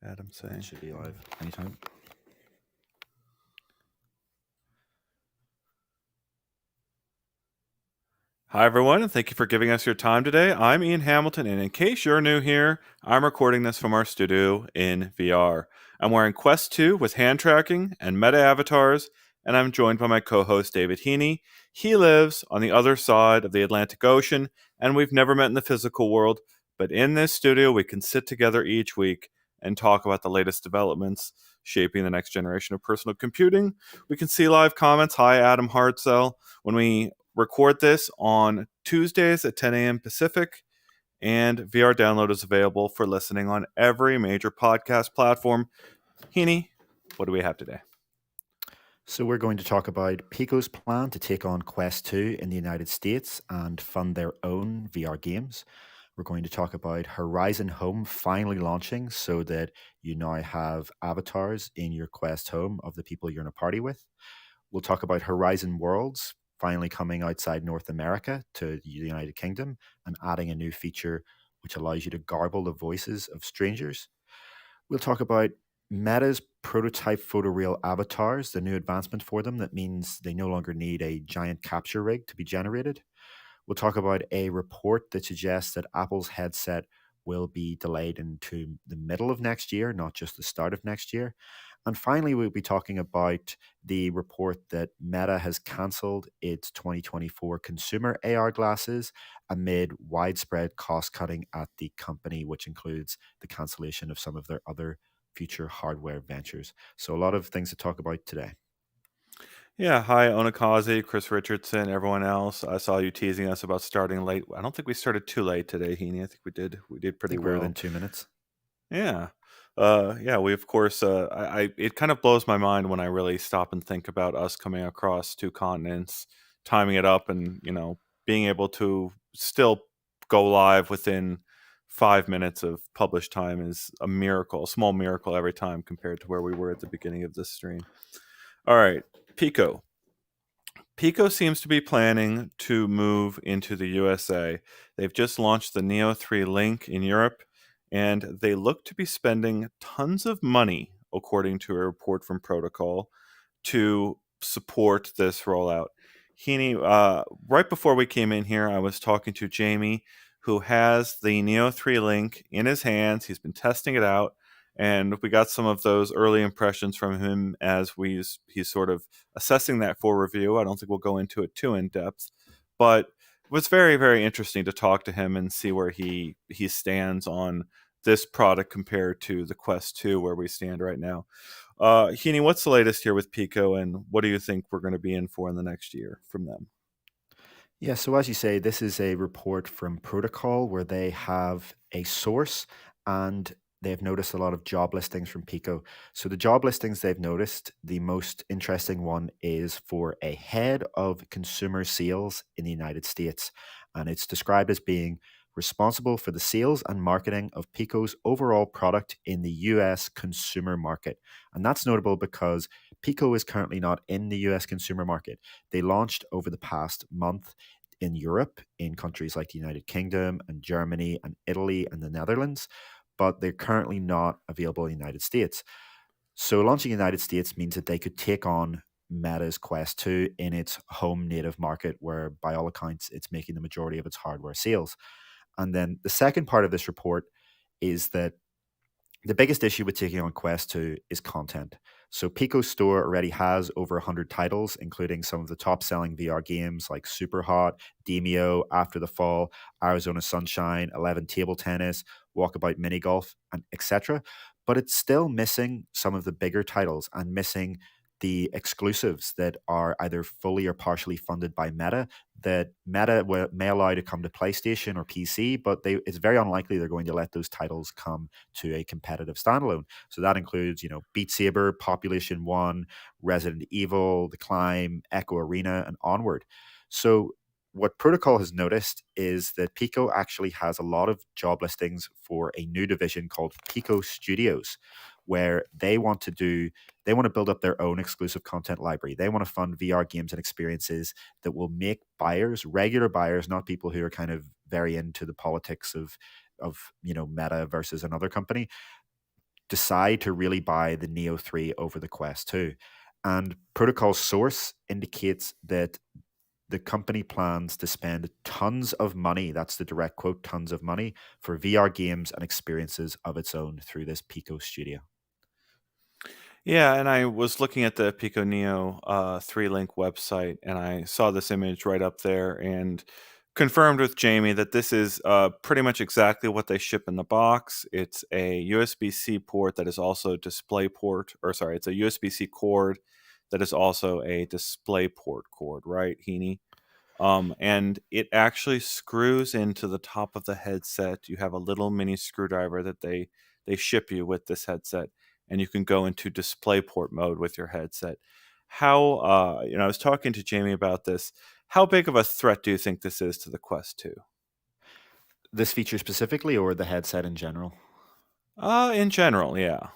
Adam saying? Should be live anytime. Hi, everyone, and thank you for giving us your time today. I'm Ian Hamilton, and in case you're new here, I'm recording this from our studio in VR. I'm wearing Quest 2 with hand tracking and meta avatars, and I'm joined by my co-host, David Heaney. He lives on the other side of the Atlantic Ocean, and we've never met in the physical world, but in this studio, we can sit together each week and talk about the latest developments shaping the next generation of personal computing. We can see live comments. Hi, Adam Hartzell. When we record this on Tuesdays at 10 a.m. Pacific, and VR download is available for listening on every major podcast platform. Heaney, what do we have today? So we're going to talk about Pico's plan to take on Quest 2 in the United States and fund their own VR games. We're going to talk about Horizon Home finally launching so that you now have avatars in your Quest Home of the people you're in a party with. We'll talk about Horizon Worlds finally coming outside North America to the United Kingdom and adding a new feature which allows you to garble the voices of strangers. We'll talk about Meta's prototype Photoreal avatars, the new advancement for them that means they no longer need a giant capture rig to be generated. We'll talk about a report that suggests that Apple's headset will be delayed into the middle of next year, not just the start of next year. And finally, we'll be talking about the report that Meta has cancelled its 2024 consumer AR glasses amid widespread cost cutting at the company, which includes the cancellation of some of their other future hardware ventures. So, a lot of things to talk about today. Yeah, hi, Onakaze, Chris Richardson, everyone else. I saw you teasing us about starting late. I don't think we started too late today, Heaney. I think we did. We did I pretty think we're well. within 2 minutes. Yeah. Yeah, we of course it kind of blows my mind when I really stop and think about us coming across two continents, timing it up and, being able to still go live within 5 minutes of published time is a miracle, a small miracle every time compared to where we were at the beginning of this stream. All right, Pico. Pico seems to be planning to move into the USA. They've just launched the Neo 3 Link in Europe, and they look to be spending tons of money, according to a report from Protocol, to support this rollout. Heaney, right before we came in here, I was talking to Jamie, who has the Neo 3 Link in his hands. He's been testing it out, and we got some of those early impressions from him as he's sort of assessing that for review. I don't think we'll go into it too in depth, but it was very, very interesting to talk to him and see where he stands on this product compared to the Quest 2, where we stand right now. Heaney, what's the latest here with Pico, and what do you think we're going to be in for in the next year from them? Yeah, so as you say, this is a report from Protocol where they have a source and they've noticed a lot of job listings from Pico. So the job listings they've noticed, the most interesting one is for a head of consumer sales in the United States. And it's described as being responsible for the sales and marketing of Pico's overall product in the US consumer market. And that's notable because Pico is currently not in the US consumer market. They launched over the past month in Europe, in countries like the United Kingdom and Germany and Italy and the Netherlands, but they're currently not available in the United States. So launching in the United States means that they could take on Meta's Quest 2 in its home native market, where by all accounts, it's making the majority of its hardware sales. And then the second part of this report is that the biggest issue with taking on Quest 2 is content. So Pico's store already has over 100 titles, including some of the top-selling VR games like Superhot, Demio, After the Fall, Arizona Sunshine, 11 Table Tennis, Walkabout Mini Golf, and etc. But it's still missing some of the bigger titles and missing the exclusives that are either fully or partially funded by Meta that Meta may allow to come to PlayStation or PC, but it's very unlikely they're going to let those titles come to a competitive standalone. So that includes, Beat Saber, Population 1, Resident Evil, The Climb, Echo Arena, and Onward. So what Protocol has noticed is that Pico actually has a lot of job listings for a new division called Pico Studios, where they want to build up their own exclusive content library. They want to fund VR games and experiences that will make buyers, regular buyers, not people who are kind of very into the politics of Meta versus another company, decide to really buy the Neo 3 over the Quest 2. And Protocol's source indicates that the company plans to spend tons of money, that's the direct quote, tons of money, for VR games and experiences of its own through this Pico studio. Yeah, and I was looking at the Pico Neo 3 link website, and I saw this image right up there and confirmed with Jamie that this is pretty much exactly what they ship in the box. It's a USB-C port that is also a display port, or sorry, it's a USB-C cord that is also a display port cord, right, Heaney? And it actually screws into the top of the headset. You have a little mini screwdriver that they ship you with this headset, and you can go into DisplayPort mode with your headset. How I was talking to Jamie about this. How big of a threat do you think this is to the Quest 2? This feature specifically, or the headset in general? In general, yeah.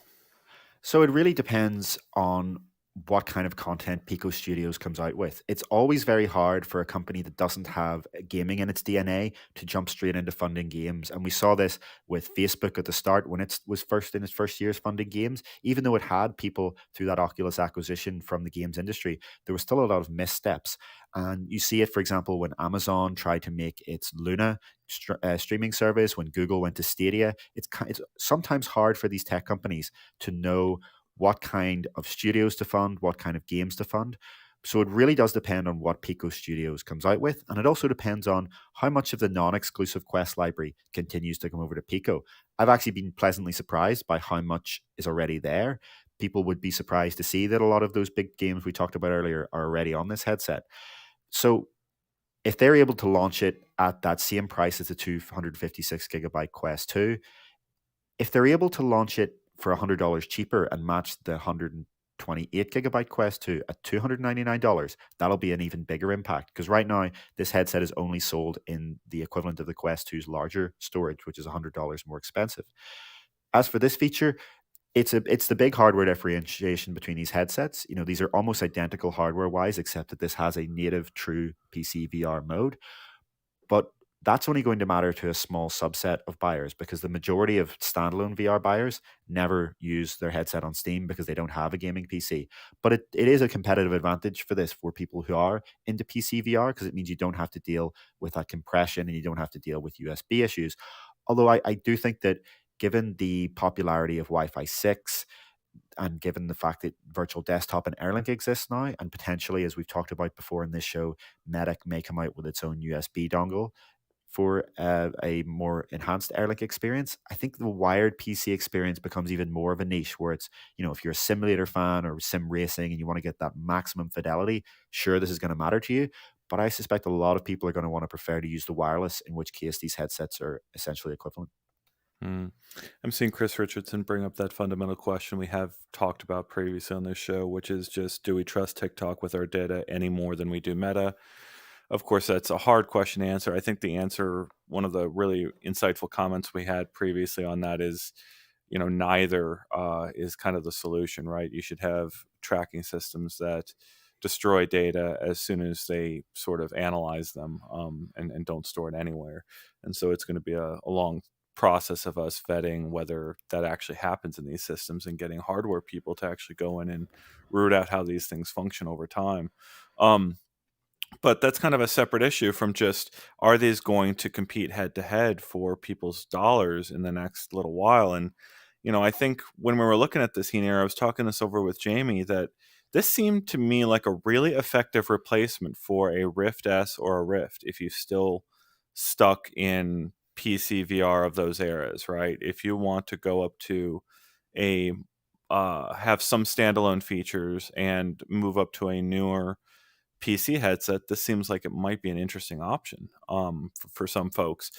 So it really depends on what kind of content Pico Studios comes out with. It's always very hard for a company that doesn't have gaming in its DNA to jump straight into funding games. And we saw this with Facebook at the start when it was first in its first years funding games. Even though it had people through that Oculus acquisition from the games industry, there was still a lot of missteps. And you see it, for example, when Amazon tried to make its Luna streaming service, when Google went to Stadia. It's sometimes hard for these tech companies to know what kind of studios to fund, what kind of games to fund. So it really does depend on what Pico Studios comes out with. And it also depends on how much of the non exclusive Quest library continues to come over to Pico. I've actually been pleasantly surprised by how much is already there. People would be surprised to see that a lot of those big games we talked about earlier are already on this headset. So if they're able to launch it at that same price as the 256 gigabyte Quest 2, if they're able to launch it for $100 cheaper and match the 128 gigabyte Quest 2 at $299, that'll be an even bigger impact. Because right now, this headset is only sold in the equivalent of the Quest 2's larger storage, which is $100 more expensive. As for this feature, it's the big hardware differentiation between these headsets. You know, these are almost identical hardware wise, except that this has a native true PC VR mode. But that's only going to matter to a small subset of buyers because the majority of standalone VR buyers never use their headset on Steam because they don't have a gaming PC. But it is a competitive advantage for this for people who are into PC VR because it means you don't have to deal with that compression and you don't have to deal with USB issues. Although I do think that given the popularity of Wi-Fi 6 and given the fact that virtual desktop and Airlink exists now, and potentially, as we've talked about before in this show, Meta may come out with its own USB dongle for a more enhanced Airlink experience. I think the wired PC experience becomes even more of a niche where it's, you know, if you're a simulator fan or sim racing and you want to get that maximum fidelity, sure, this is going to matter to you. But I suspect a lot of people are going to want to prefer to use the wireless, in which case these headsets are essentially equivalent. Mm. I'm seeing Chris Richardson bring up that fundamental question we have talked about previously on this show, which is just, do we trust TikTok with our data any more than we do Meta? Of course, that's a hard question to answer. I think the answer, one of the really insightful comments we had previously on that is, neither is kind of the solution, right? You should have tracking systems that destroy data as soon as they sort of analyze them, and don't store it anywhere. And so it's going to be a long process of us vetting whether that actually happens in these systems and getting hardware people to actually go in and root out how these things function over time. Um, but that's kind of a separate issue from just, are these going to compete head to head for people's dollars in the next little while? And, I think when we were looking at this here, I was talking this over with Jamie, that this seemed to me like a really effective replacement for a Rift S or a Rift if you still stuck in PC VR of those eras, right? If you want to go up to a have some standalone features and move up to a newer PC headset, this seems like it might be an interesting option, for some folks,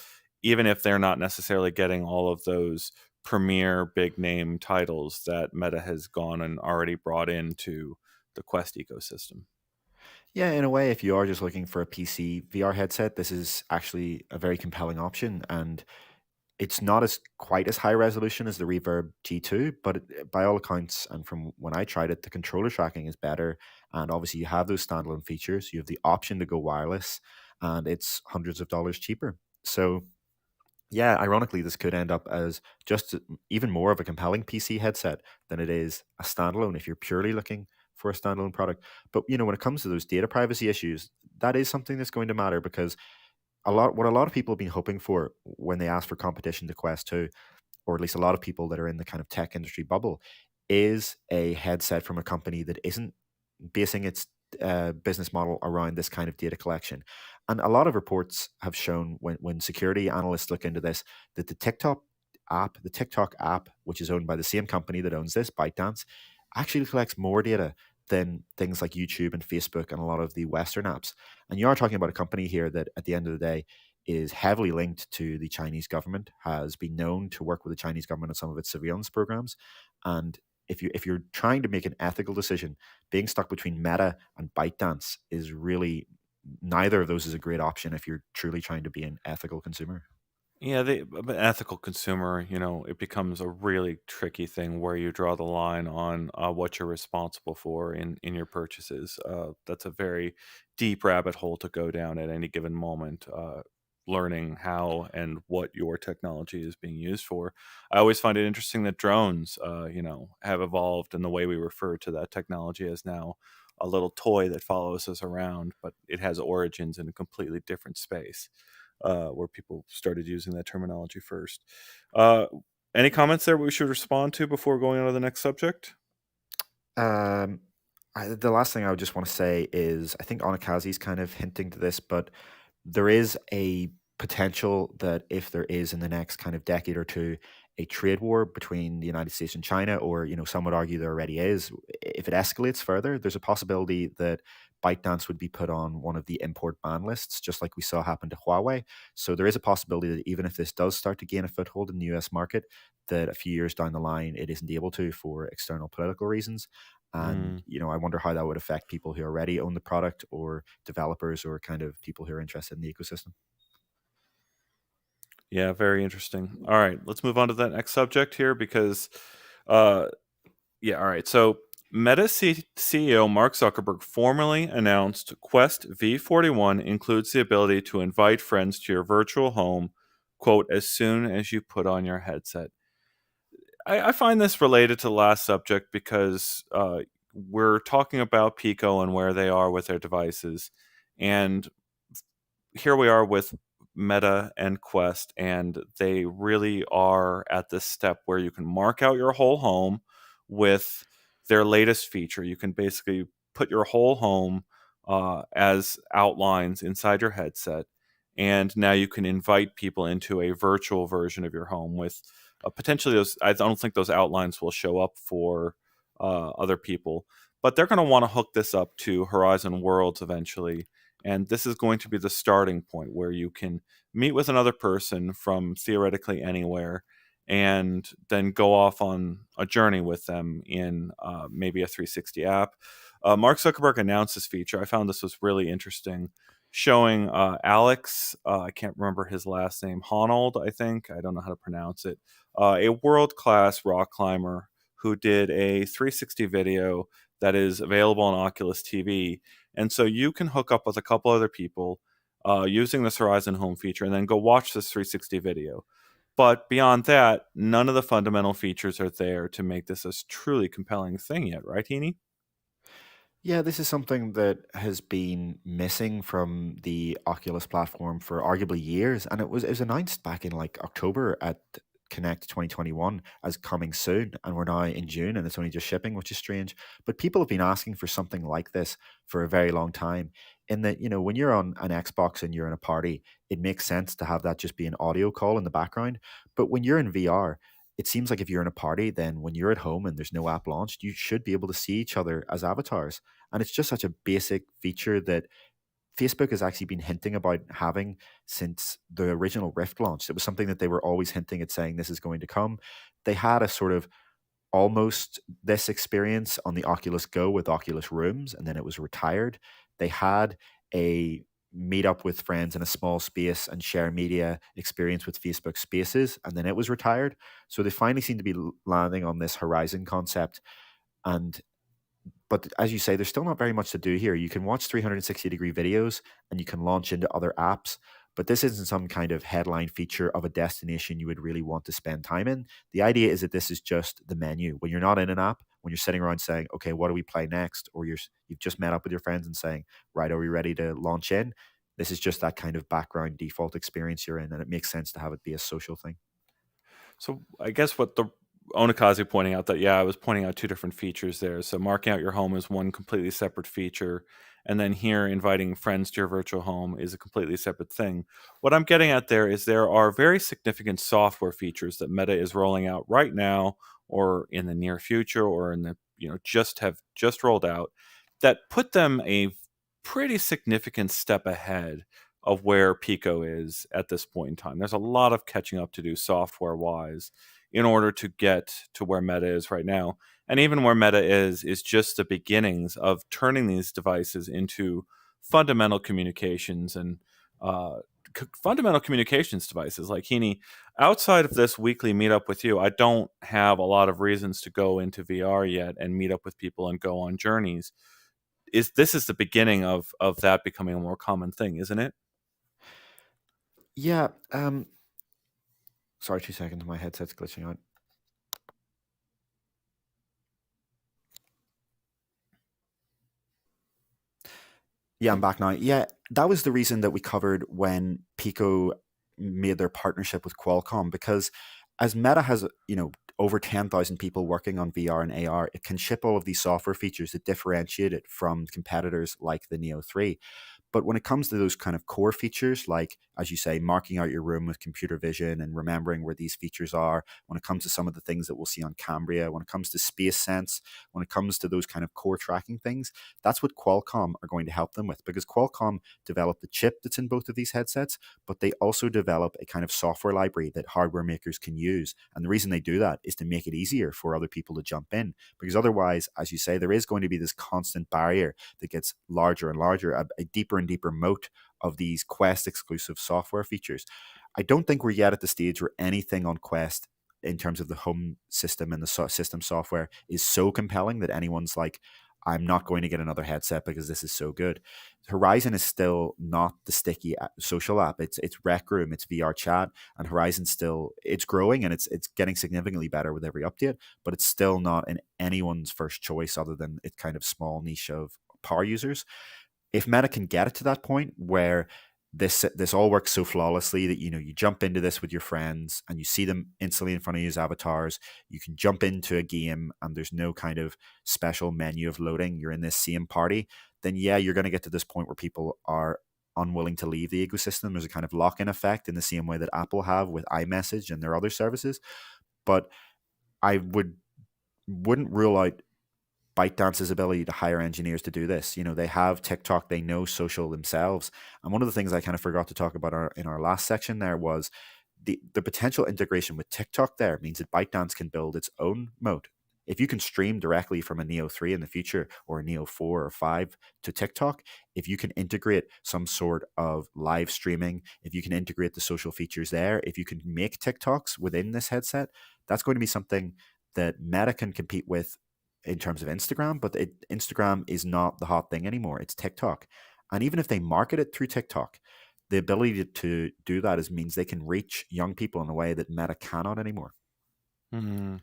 even if they're not necessarily getting all of those premier big name titles that Meta has gone and already brought into the Quest ecosystem. Yeah, in a way, if you are just looking for a PC VR headset, this is actually a very compelling option. And it's not as quite as high resolution as the Reverb G2, but by all accounts, and from when I tried it, the controller tracking is better. And obviously, you have those standalone features. You have the option to go wireless, and it's hundreds of dollars cheaper. So Yeah, ironically, this could end up as just even more of a compelling PC headset than it is a standalone if you're purely looking for a standalone product. But when it comes to those data privacy issues, that is something that's going to matter because a lot of people have been hoping for when they ask for competition to Quest 2, or at least a lot of people that are in the kind of tech industry bubble, is a headset from a company that isn't basing its business model around this kind of data collection. And a lot of reports have shown when security analysts look into this that the TikTok app, which is owned by the same company that owns this, ByteDance, actually collects more data than things like YouTube and Facebook and a lot of the Western apps. And you are talking about a company here that, at the end of the day, is heavily linked to the Chinese government, has been known to work with the Chinese government on some of its surveillance programs. And if you're trying to make an ethical decision, being stuck between Meta and ByteDance is really, neither of those is a great option if you're truly trying to be an ethical consumer. Yeah, but ethical consumer, it becomes a really tricky thing where you draw the line on what you're responsible for in your purchases. That's a very deep rabbit hole to go down at any given moment. Learning how and what your technology is being used for. I always find it interesting that drones, have evolved, and the way we refer to that technology as now a little toy that follows us around, but it has origins in a completely different space where people started using that terminology first. Uh, any comments there we should respond to before going on to the next subject? Um, the last thing I would just want to say is I think Onakazi's kind of hinting to this, but there is a potential that if there is in the next kind of decade or two a trade war between the United States and China, or some would argue there already is, if it escalates further, there's a possibility that ByteDance would be put on one of the import ban lists, just like we saw happen to Huawei. So there is a possibility that even if this does start to gain a foothold in the US market, that a few years down the line it isn't able to for external political reasons. And Mm, I wonder how that would affect people who already own the product, or developers, or kind of people who are interested in the ecosystem. yeah, very interesting. All right, let's move on to that next subject here because, uh, yeah, all right. So, CEO Mark Zuckerberg formally announced Quest V41 includes the ability to invite friends to your virtual home, quote, as soon as you put on your headset. I find this related to the last subject because we're talking about Pico and where they are with their devices. And here we are with Meta and Quest, and they really are at this step where you can mark out your whole home with their latest feature. You can basically put your whole home as outlines inside your headset, and now you can invite people into a virtual version of your home with potentially those. I don't think those outlines will show up for other people, but they're going to want to hook this up to Horizon Worlds eventually, and this is going to be the starting point where you can meet with another person from theoretically anywhere and then go off on a journey with them in maybe a 360 app. Mark Zuckerberg announced this feature. I found this was really interesting, showing Alex, I can't remember his last name, Honnold, I think. I don't know how to pronounce it. A world class rock climber who did a 360 video that is available on Oculus TV, and so you can hook up with a couple other people using this Horizon Home feature and then go watch this 360 video. But beyond that, none of the fundamental features are there to make this a truly compelling thing yet, right, Heaney? Yeah, this is something that has been missing from the Oculus platform for arguably years, and it was announced back in like October at Connect 2021 as coming soon, and we're now in June, and it's only just shipping, which is strange. But people have been asking for something like this for a very long time. In that, when you're on an Xbox and you're in a party, it makes sense to have that just be an audio call in the background. But when you're in VR, it seems like if you're in a party, then when you're at home and there's no app launched, you should be able to see each other as avatars. And it's just such a basic feature that Facebook has actually been hinting about having since the original Rift launched. It was something that they were always hinting at, saying this is going to come. They had a sort of almost this experience on the Oculus Go with Oculus Rooms, and then it was retired. They had a meet up with friends in a small space and share media experience with Facebook Spaces, and then it was retired. So they finally seem to be landing on this Horizon concept. And but as you say, there's still not very much to do here. You can watch 360-degree videos and you can launch into other apps, But this isn't some kind of headline feature of a destination you would really want to spend time in. The idea is that this is just the menu. When you're not in an app, when you're sitting around saying, okay, what do we play next? Or you've just met up with your friends and saying, right, are we ready to launch in? This is just that kind of background default experience you're in, and it makes sense to have it be a social thing. So I guess what the Onikaze pointing out that, yeah, I was pointing out two different features there. So marking out your home is one completely separate feature, and then here inviting friends to your virtual home is a completely separate thing. What I'm getting at there is there are very significant software features that Meta is rolling out right now, or in the near future, or in the just rolled out, that put them a pretty significant step ahead of where Pico is at this point in time. There's a lot of catching up to do software wise in order to get to where Meta is right now. And even where Meta is just the beginnings of turning these devices into fundamental communications and fundamental communications devices. Like Heaney, outside of this weekly meetup with you, I don't have a lot of reasons to go into VR yet and meet up with people and go on journeys. This is the beginning of that becoming a more common thing, isn't it? Yeah. Sorry, 2 seconds. My headset's glitching out. Yeah, I'm back now. Yeah, that was the reason that we covered when Pico made their partnership with Qualcomm, because as Meta has, over 10,000 people working on VR and AR, it can ship all of these software features that differentiate it from competitors like the Neo 3. But when it comes to those kind of core features, like, as you say, marking out your room with computer vision and remembering where these features are, when it comes to some of the things that we'll see on Cambria, when it comes to space sense, when it comes to those kind of core tracking things, that's what Qualcomm are going to help them with, because Qualcomm developed the chip that's in both of these headsets, but they also develop a kind of software library that hardware makers can use. And the reason they do that is to make it easier for other people to jump in, because otherwise, as you say, there is going to be this constant barrier that gets larger and larger, a deeper and deeper moat of these Quest exclusive software features. I don't think we're yet at the stage where anything on Quest in terms of the home system and the system software is so compelling that anyone's like, I'm not going to get another headset because this is so good. Horizon is still not the sticky social app. It's Rec Room, it's VR chat, and Horizon still, it's growing and it's getting significantly better with every update, but it's still not in anyone's first choice other than its kind of small niche of power users. If Meta can get it to that point where this all works so flawlessly that you jump into this with your friends and you see them instantly in front of you as avatars, you can jump into a game and there's no kind of special menu of loading, you're in this same party, then yeah, you're going to get to this point where people are unwilling to leave the ecosystem. There's a kind of lock-in effect in the same way that Apple have with iMessage and their other services. But I wouldn't rule out ByteDance's ability to hire engineers to do this. They have TikTok, they know social themselves. And one of the things I kind of forgot to talk about in our last section there was the potential integration with TikTok there means that ByteDance can build its own mode. If you can stream directly from a Neo 3 in the future or a Neo 4 or 5 to TikTok, if you can integrate some sort of live streaming, if you can integrate the social features there, if you can make TikToks within this headset, that's going to be something that Meta can compete with in terms of Instagram, but Instagram is not the hot thing anymore. It's TikTok. And even if they market it through TikTok, the ability to do that means they can reach young people in a way that Meta cannot anymore. Hmm.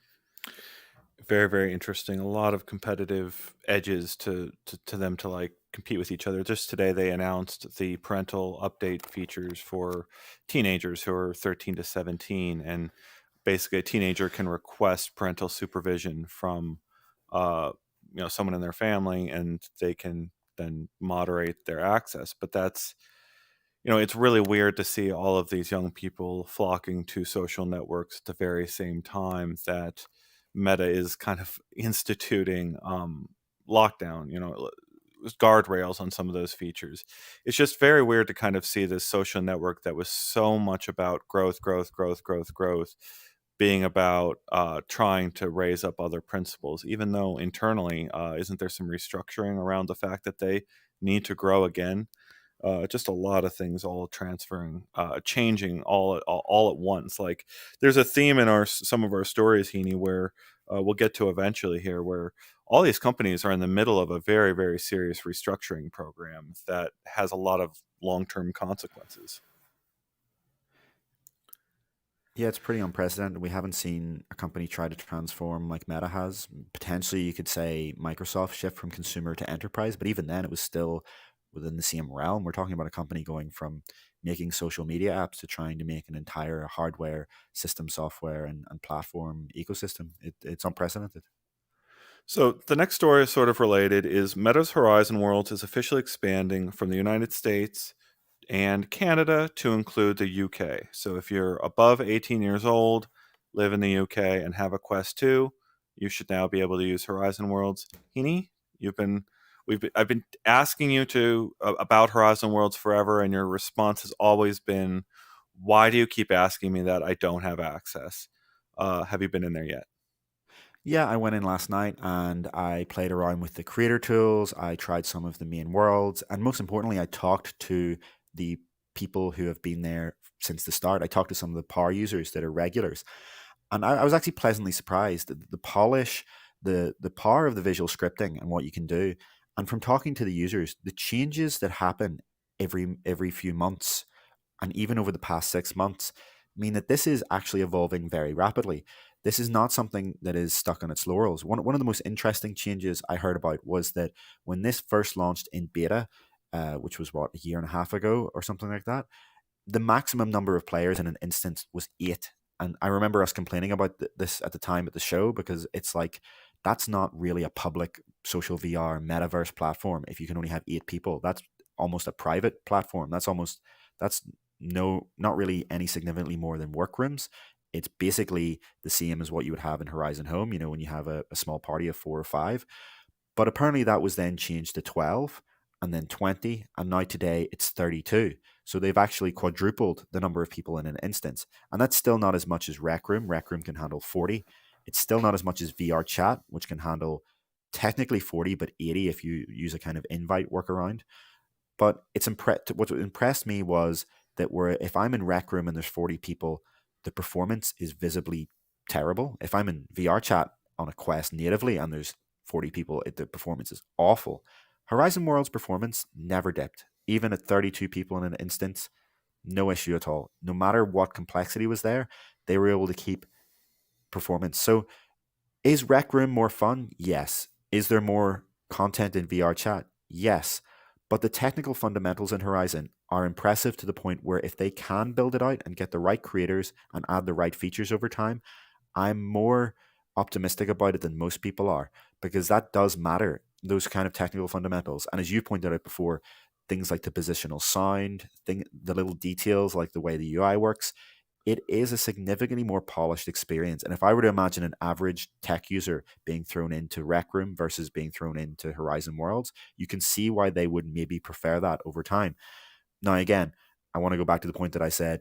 Very, very interesting. A lot of competitive edges to them to like compete with each other. Just today, they announced the parental update features for teenagers who are 13 to 17, and basically a teenager can request parental supervision from, uh, someone in their family, and they can then moderate their access. But that's it's really weird to see all of these young people flocking to social networks at the very same time that Meta is kind of instituting lockdown, guardrails on some of those features. It's just very weird to kind of see this social network that was so much about growth, growth, growth, growth, growth, being about trying to raise up other principles, even though internally, isn't there some restructuring around the fact that they need to grow again? Just a lot of things all transferring, changing all at once. Like there's a theme in some of our stories, Heaney, where we'll get to eventually here, where all these companies are in the middle of a very, very serious restructuring program that has a lot of long-term consequences. Yeah, it's pretty unprecedented. We haven't seen a company try to transform like Meta has. Potentially, you could say Microsoft shift from consumer to enterprise, but even then, it was still within the same realm. We're talking about a company going from making social media apps to trying to make an entire hardware, system, software, and platform ecosystem. It's unprecedented. So the next story is sort of related is Meta's Horizon Worlds is officially expanding from the United States and Canada to include the UK. So if you're above 18 years old, live in the UK, and have a Quest 2, you should now be able to use Horizon Worlds. Heaney, you've been I've been asking you to about Horizon Worlds forever, and your response has always been, "Why do you keep asking me that? I don't have access." Have you been in there yet? Yeah, I went in last night and I played around with the creator tools. I tried some of the main worlds. And most importantly, I talked to the people who have been there since the start. I talked to some of the power users that are regulars. And I was actually pleasantly surprised at the polish, the power of the visual scripting and what you can do. And from talking to the users, the changes that happen every few months and even over the past 6 months mean that this is actually evolving very rapidly. This is not something that is stuck on its laurels. One of the most interesting changes I heard about was that when this first launched in beta, which was what, a year and a half ago or something like that, the maximum number of players in an instance was 8. And I remember us complaining about this at the time at the show because it's like, that's not really a public social VR metaverse platform. If you can only have 8 people, that's almost a private platform. That's no, not really any significantly more than workrooms. It's basically the same as what you would have in Horizon Home, when you have a small party of 4 or 5. But apparently that was then changed to 12 and then 20. And now today it's 32. So they've actually quadrupled the number of people in an instance. And that's still not as much as Rec Room. Rec Room can handle 40. It's still not as much as VR Chat, which can handle technically 40, but 80 if you use a kind of invite workaround. But what impressed me was that if I'm in Rec Room and there's 40 people, the performance is visibly terrible. If I'm in VR chat on a Quest natively and there's 40 people, the performance is awful. Horizon World's performance never dipped. Even at 32 people in an instance, no issue at all. No matter what complexity was there, they were able to keep performance. So is Rec Room more fun? Yes. Is there more content in VR chat? Yes. But the technical fundamentals in Horizon are impressive to the point where if they can build it out and get the right creators and add the right features over time, I'm more optimistic about it than most people are because that does matter, those kind of technical fundamentals. And as you pointed out before, things like the positional sound, the little details like the way the UI works, it is a significantly more polished experience. And if I were to imagine an average tech user being thrown into Rec Room versus being thrown into Horizon Worlds, you can see why they would maybe prefer that over time. Now, again, I want to go back to the point that I said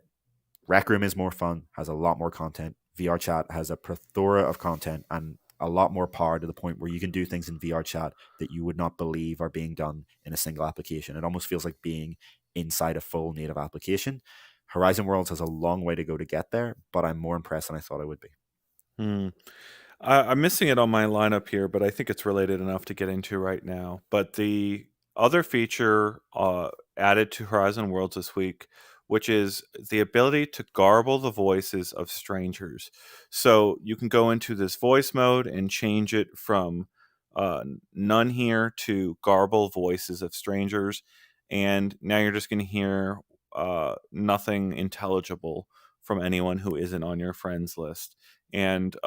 Rec Room is more fun, has a lot more content. VR Chat has a plethora of content and a lot more power to the point where you can do things in VR Chat that you would not believe are being done in a single application. It almost feels like being inside a full native application. Horizon Worlds has a long way to go to get there, but I'm more impressed than I thought I would be. Hmm. I'm missing it on my lineup here, but I think it's related enough to get into right now. But the other feature added to Horizon Worlds this week, which is the ability to garble the voices of strangers. So you can go into this voice mode and change it from none here to garble voices of strangers. And now you're just going to hear nothing intelligible from anyone who isn't on your friends list. And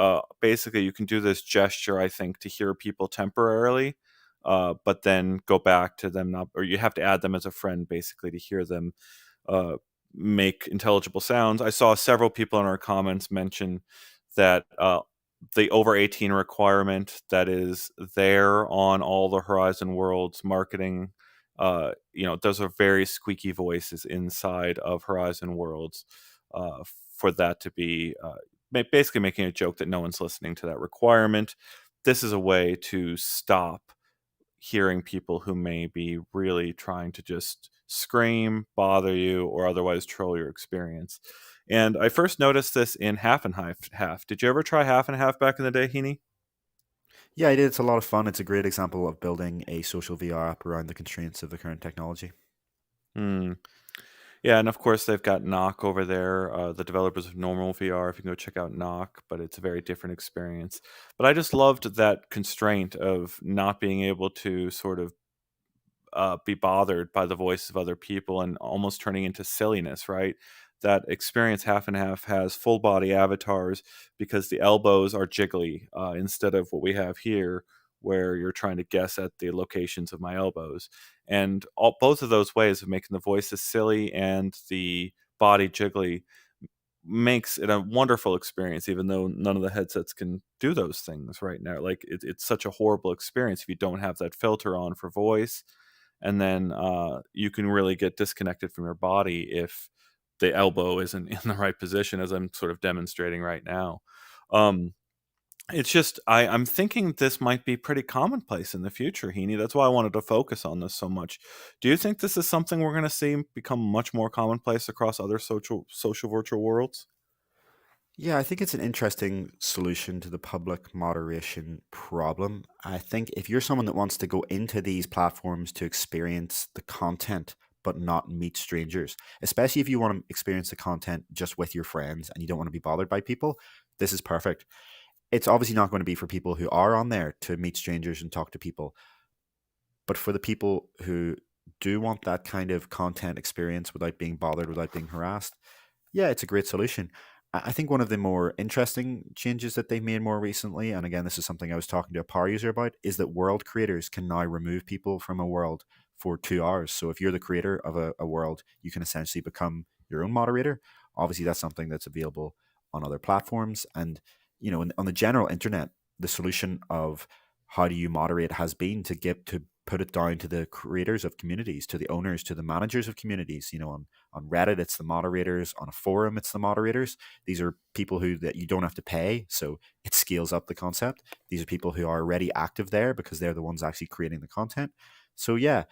basically, you can do this gesture, I think, to hear people temporarily, but then go back to them not, or you have to add them as a friend basically to hear them uh, make intelligible sounds. I saw several people in our comments mention that the over 18 requirement that is there on all the Horizon Worlds marketing, those are very squeaky voices inside of Horizon Worlds for that to be basically making a joke that no one's listening to that requirement. This is a way to stop hearing people who may be really trying to just scream, bother you, or otherwise troll your experience. And I first noticed this in Half and Half. Did you ever try Half and Half back in the day, Heaney? Yeah, I did. It's a lot of fun. It's a great example of building a social VR app around the constraints of the current technology. Hmm. Yeah, and of course they've got Knock over there, the developers of normal VR. If you can go check out Knock, but it's a very different experience. But I just loved that constraint of not being able to sort of be bothered by the voice of other people and almost turning into silliness, right? That experience half and half has full body avatars because the elbows are jiggly instead of what we have here, where you're trying to guess at the locations of my elbows. And both of those ways of making the voices silly and the body jiggly makes it a wonderful experience, even though none of the headsets can do those things right now. Like it's such a horrible experience if you don't have that filter on for voice, and then you can really get disconnected from your body if the elbow isn't in the right position, as I'm sort of demonstrating right now. Um, it's just I'm thinking this might be pretty commonplace in the future, Heaney. That's why I wanted to focus on this so much. Do you think this is something we're going to see become much more commonplace across other social virtual worlds? Yeah, I think it's an interesting solution to the public moderation problem. I think if you're someone that wants to go into these platforms to experience the content but not meet strangers, especially if you want to experience the content just with your friends and you don't want to be bothered by people, this is perfect. It's obviously not going to be for people who are on there to meet strangers and talk to people, but for the people who do want that kind of content experience without being bothered, without being harassed, yeah, it's a great solution. I think one of the more interesting changes that they've made more recently, and again, this is something I was talking to a power user about, is that world creators can now remove people from a world for 2 hours. So if you're the creator of a world, you can essentially become your own moderator. Obviously, that's something that's available on other platforms. And, on the general internet, the solution of how do you moderate has been to put it down to the creators of communities, to the owners, to the managers of communities. On Reddit, it's the moderators. On a forum, it's the moderators. These are people who that you don't have to pay, so it scales up the concept. These are people who are already active there because they're the ones actually creating the content. So yeah,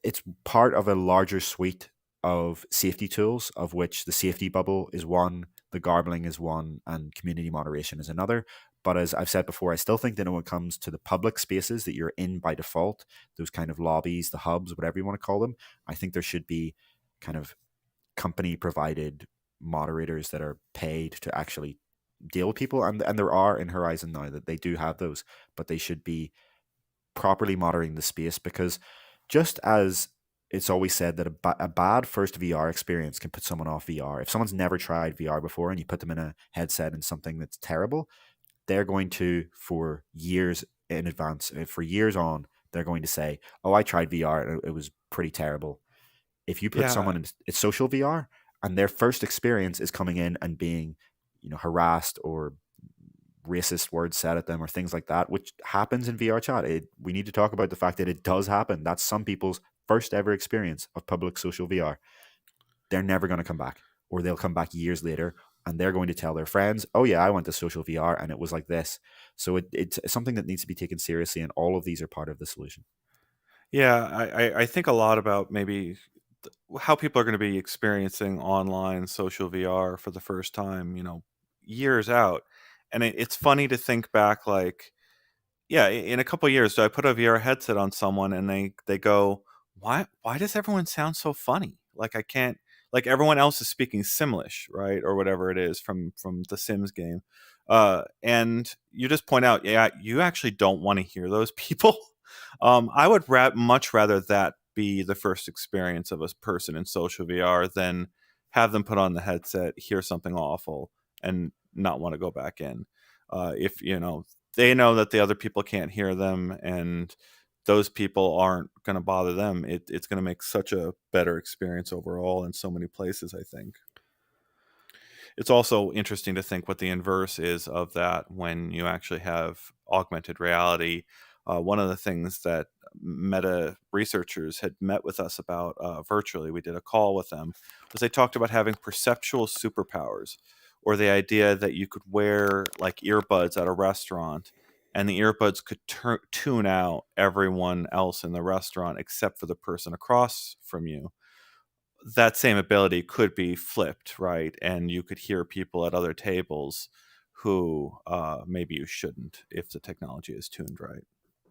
it's part of a larger suite of safety tools, of which the safety bubble is one, the garbling is one, and community moderation is another. But as I've said before, I still think that when it comes to the public spaces that you're in by default, those kind of lobbies, the hubs, whatever you want to call them, I think there should be kind of company provided moderators that are paid to actually deal with people. And there are in Horizon now that they do have those, but they should be properly moderating the space because just as it's always said that a bad first VR experience can put someone off VR. If someone's never tried VR before and you put them in a headset and something that's terrible, they're going to, for years in advance, for years on, they're going to say, "Oh, I tried VR and it was pretty terrible." If you put Yeah, someone in it's social VR and their first experience is coming in and being, harassed or racist words said at them or things like that, which happens in VR chat. We need to talk about the fact that it does happen. That's some people's first ever experience of public social VR. They're never going to come back, or they'll come back years later and they're going to tell their friends, "Oh yeah, I went to social VR and it was like this." So it's something that needs to be taken seriously, and all of these are part of the solution. yeah. I think a lot about maybe how people are going to be experiencing online social VR for the first time, years out. And it's funny to think back, like, yeah, in a couple of years, do I put a VR headset on someone and they go, why does everyone sound so funny? Like I can't, like everyone else is speaking Simlish, right, or whatever it is from the Sims game, and you just point out, yeah, you actually don't want to hear those people. I would much rather that be the first experience of a person in social VR than have them put on the headset, hear something awful, and not want to go back in. If they know that the other people can't hear them and those people aren't going to bother them, it's going to make such a better experience overall in so many places, I think. It's also interesting to think what the inverse is of that when you actually have augmented reality. One of the things that Meta researchers had met with us about virtually, we did a call with them, was they talked about having perceptual superpowers, or the idea that you could wear like earbuds at a restaurant and the earbuds could tune out everyone else in the restaurant except for the person across from you. That same ability could be flipped, right? And you could hear people at other tables who maybe you shouldn't if the technology is tuned right.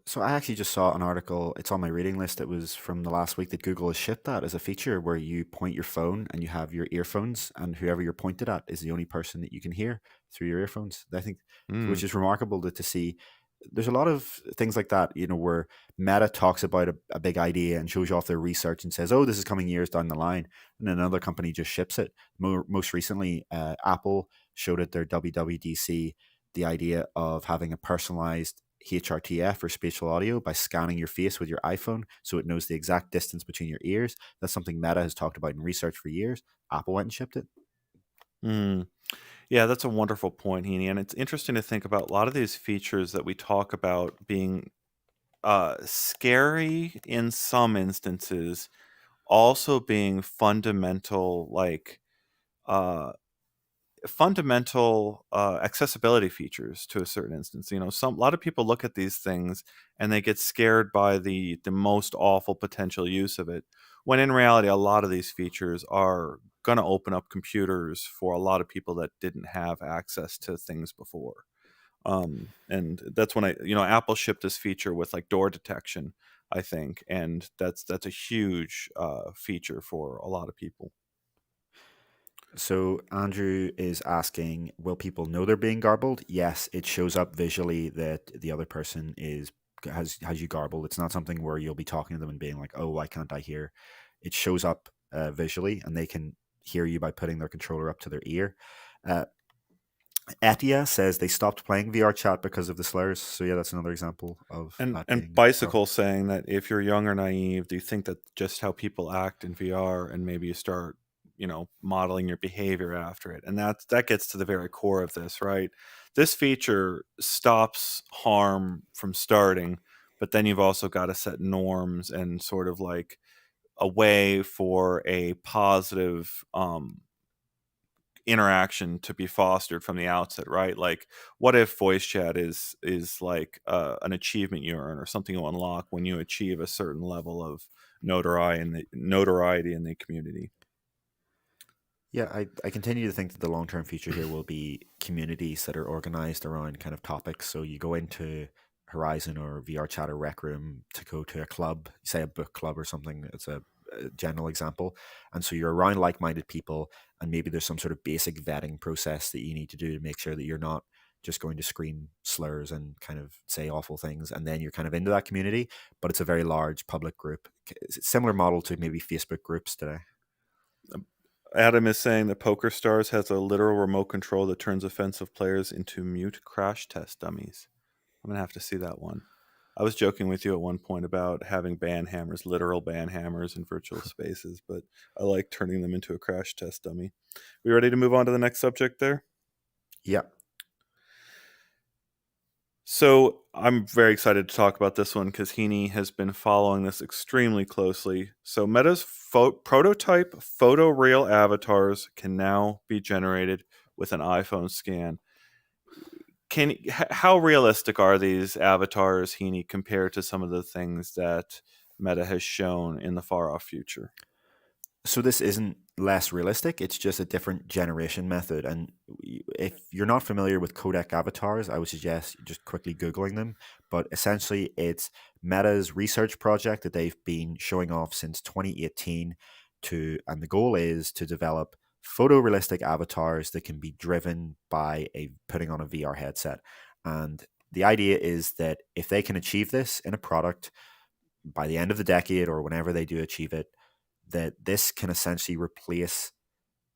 So I actually just saw an article, it's on my reading list, it was from the last week, that Google has shipped that as a feature where you point your phone and you have your earphones, and whoever you're pointed at is the only person that you can hear through your earphones. I think, which Mm, is remarkable to see. There's a lot of things like that, where Meta talks about a big idea and shows you off their research and says, "Oh, this is coming years down the line," and then another company just ships it. Most recently, Apple showed at their WWDC the idea of having a personalized HRTF or spatial audio by scanning your face with your iPhone so it knows the exact distance between your ears. That's something Meta has talked about in research for years. Apple went and shipped it. mm. Yeah, that's a wonderful point, Heaney. And it's interesting to think about a lot of these features that we talk about being scary in some instances, also being uh, fundamental accessibility features to a certain instance. A lot of people look at these things and they get scared by the most awful potential use of it, when in reality, a lot of these features are going to open up computers for a lot of people that didn't have access to things before. And that's when Apple shipped this feature with like door detection, I think, and that's a huge feature for a lot of people. So Andrew is asking, will people know they're being garbled? Yes, it shows up visually that the other person has you garbled. It's not something where you'll be talking to them and being like, "Oh, why can't I hear?" It shows up visually, and they can hear you by putting their controller up to their ear. Uh, Etia says they stopped playing VR chat because of the slurs. So yeah, that's another example of And that and being a Bicycle problem. saying that if you're young or naive, do you think that just how people act in VR, and maybe you start, modeling your behavior after it? And that gets to the very core of this, right? This feature stops harm from starting, but then you've also got to set norms and sort of like a way for a positive interaction to be fostered from the outset, right? Like, what if voice chat is like an achievement you earn or something you unlock when you achieve a certain level of notoriety in the community? Yeah, I continue to think that the long term future here will be communities that are organized around kind of topics. So you go into Horizon or VR Chat or Rec Room to go to a club, say a book club or something. It's a general example. And so you're around like minded people, and maybe there's some sort of basic vetting process that you need to do to make sure that you're not just going to scream slurs and kind of say awful things. And then you're kind of into that community, but it's a very large public group. It's a similar model to maybe Facebook groups today. Adam is saying that Poker Stars has a literal remote control that turns offensive players into mute crash test dummies. I'm gonna have to see that one. I was joking with you at one point about having ban hammers, literal ban hammers in virtual spaces, but I like turning them into a crash test dummy. We ready to move on to the next subject there? Yeah. So I'm very excited to talk about this one because Heaney has been following this extremely closely. So Meta's prototype photoreal avatars can now be generated with an iPhone scan. How realistic are these avatars, Heaney, compared to some of the things that Meta has shown in the far off future? So this isn't less realistic, it's just a different generation method. And if you're not familiar with codec avatars, I would suggest just quickly Googling them. But essentially, it's Meta's research project that they've been showing off since 2018 and the goal is to develop photorealistic avatars that can be driven by a putting on a VR headset. And the idea is that if they can achieve this in a product by the end of the decade or whenever they do achieve it, that this can essentially replace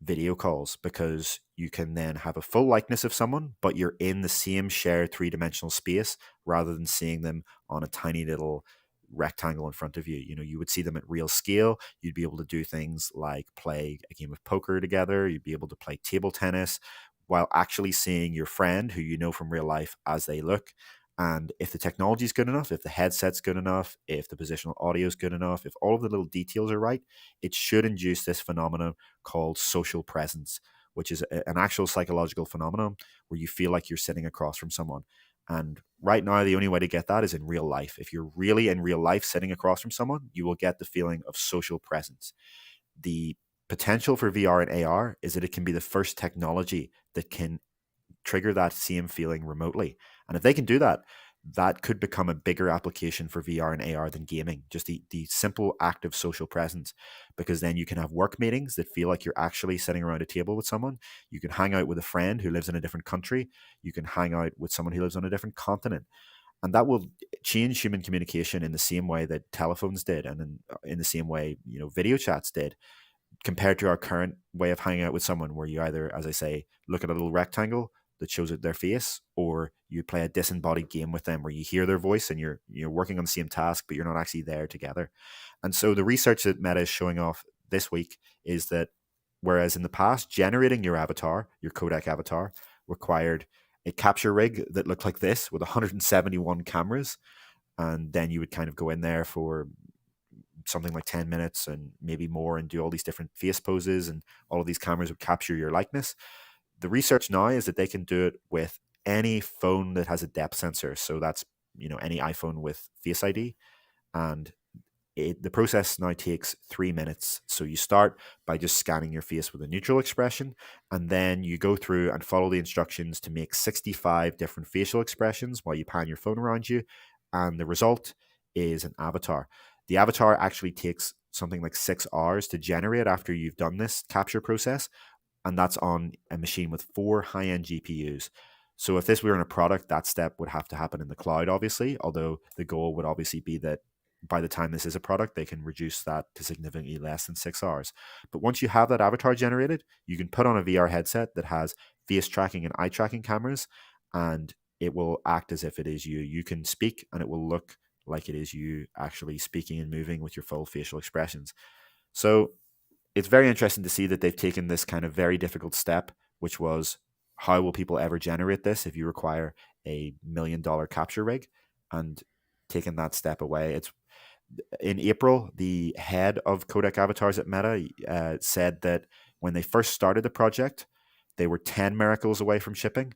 video calls because you can then have a full likeness of someone, but you're in the same shared three-dimensional space rather than seeing them on a tiny little rectangle in front of you. You would see them at real scale. You'd be able to do things like play a game of poker together. You'd be able to play table tennis while actually seeing your friend who you know from real life as they look. And if the technology is good enough, if the headset's good enough, if the positional audio is good enough, if all of the little details are right, it should induce this phenomenon called social presence, which is an actual psychological phenomenon where you feel like you're sitting across from someone. And right now, the only way to get that is in real life. If you're really in real life sitting across from someone, you will get the feeling of social presence. The potential for VR and AR is that it can be the first technology that can trigger that same feeling remotely. And if they can do that, that could become a bigger application for VR and AR than gaming. Just the simple act of social presence, because then you can have work meetings that feel like you're actually sitting around a table with someone. You can hang out with a friend who lives in a different country. You can hang out with someone who lives on a different continent, and that will change human communication in the same way that telephones did, and in the same way video chats did, compared to our current way of hanging out with someone, where you either, as I say, look at a little rectangle that shows their face, or you play a disembodied game with them where you hear their voice and you're working on the same task, but you're not actually there together. And so the research that Meta is showing off this week is that whereas in the past, generating your avatar, your codec avatar, required a capture rig that looked like this with 171 cameras, and then you would kind of go in there for something like 10 minutes and maybe more and do all these different face poses, and all of these cameras would capture your likeness. The research now is that they can do it with any phone that has a depth sensor. So that's, any iPhone with Face ID. And the process now takes 3 minutes. So you start by just scanning your face with a neutral expression, and then you go through and follow the instructions to make 65 different facial expressions while you pan your phone around you. And the result is an avatar. The avatar actually takes something like 6 hours to generate after you've done this capture process, and that's on a machine with 4 high-end GPUs. So if this were in a product, that step would have to happen in the cloud, obviously, although the goal would obviously be that by the time this is a product, they can reduce that to significantly less than 6 hours. But once you have that avatar generated, you can put on a VR headset that has face tracking and eye tracking cameras, and it will act as if it is you. You can speak, and it will look like it is you actually speaking and moving with your full facial expressions. So it's very interesting to see that they've taken this kind of very difficult step, which was, how will people ever generate this if you require $1 million capture rig, and taking that step away. It's in April, the head of codec avatars at Meta said that when they first started the project, they were 10 miracles away from shipping.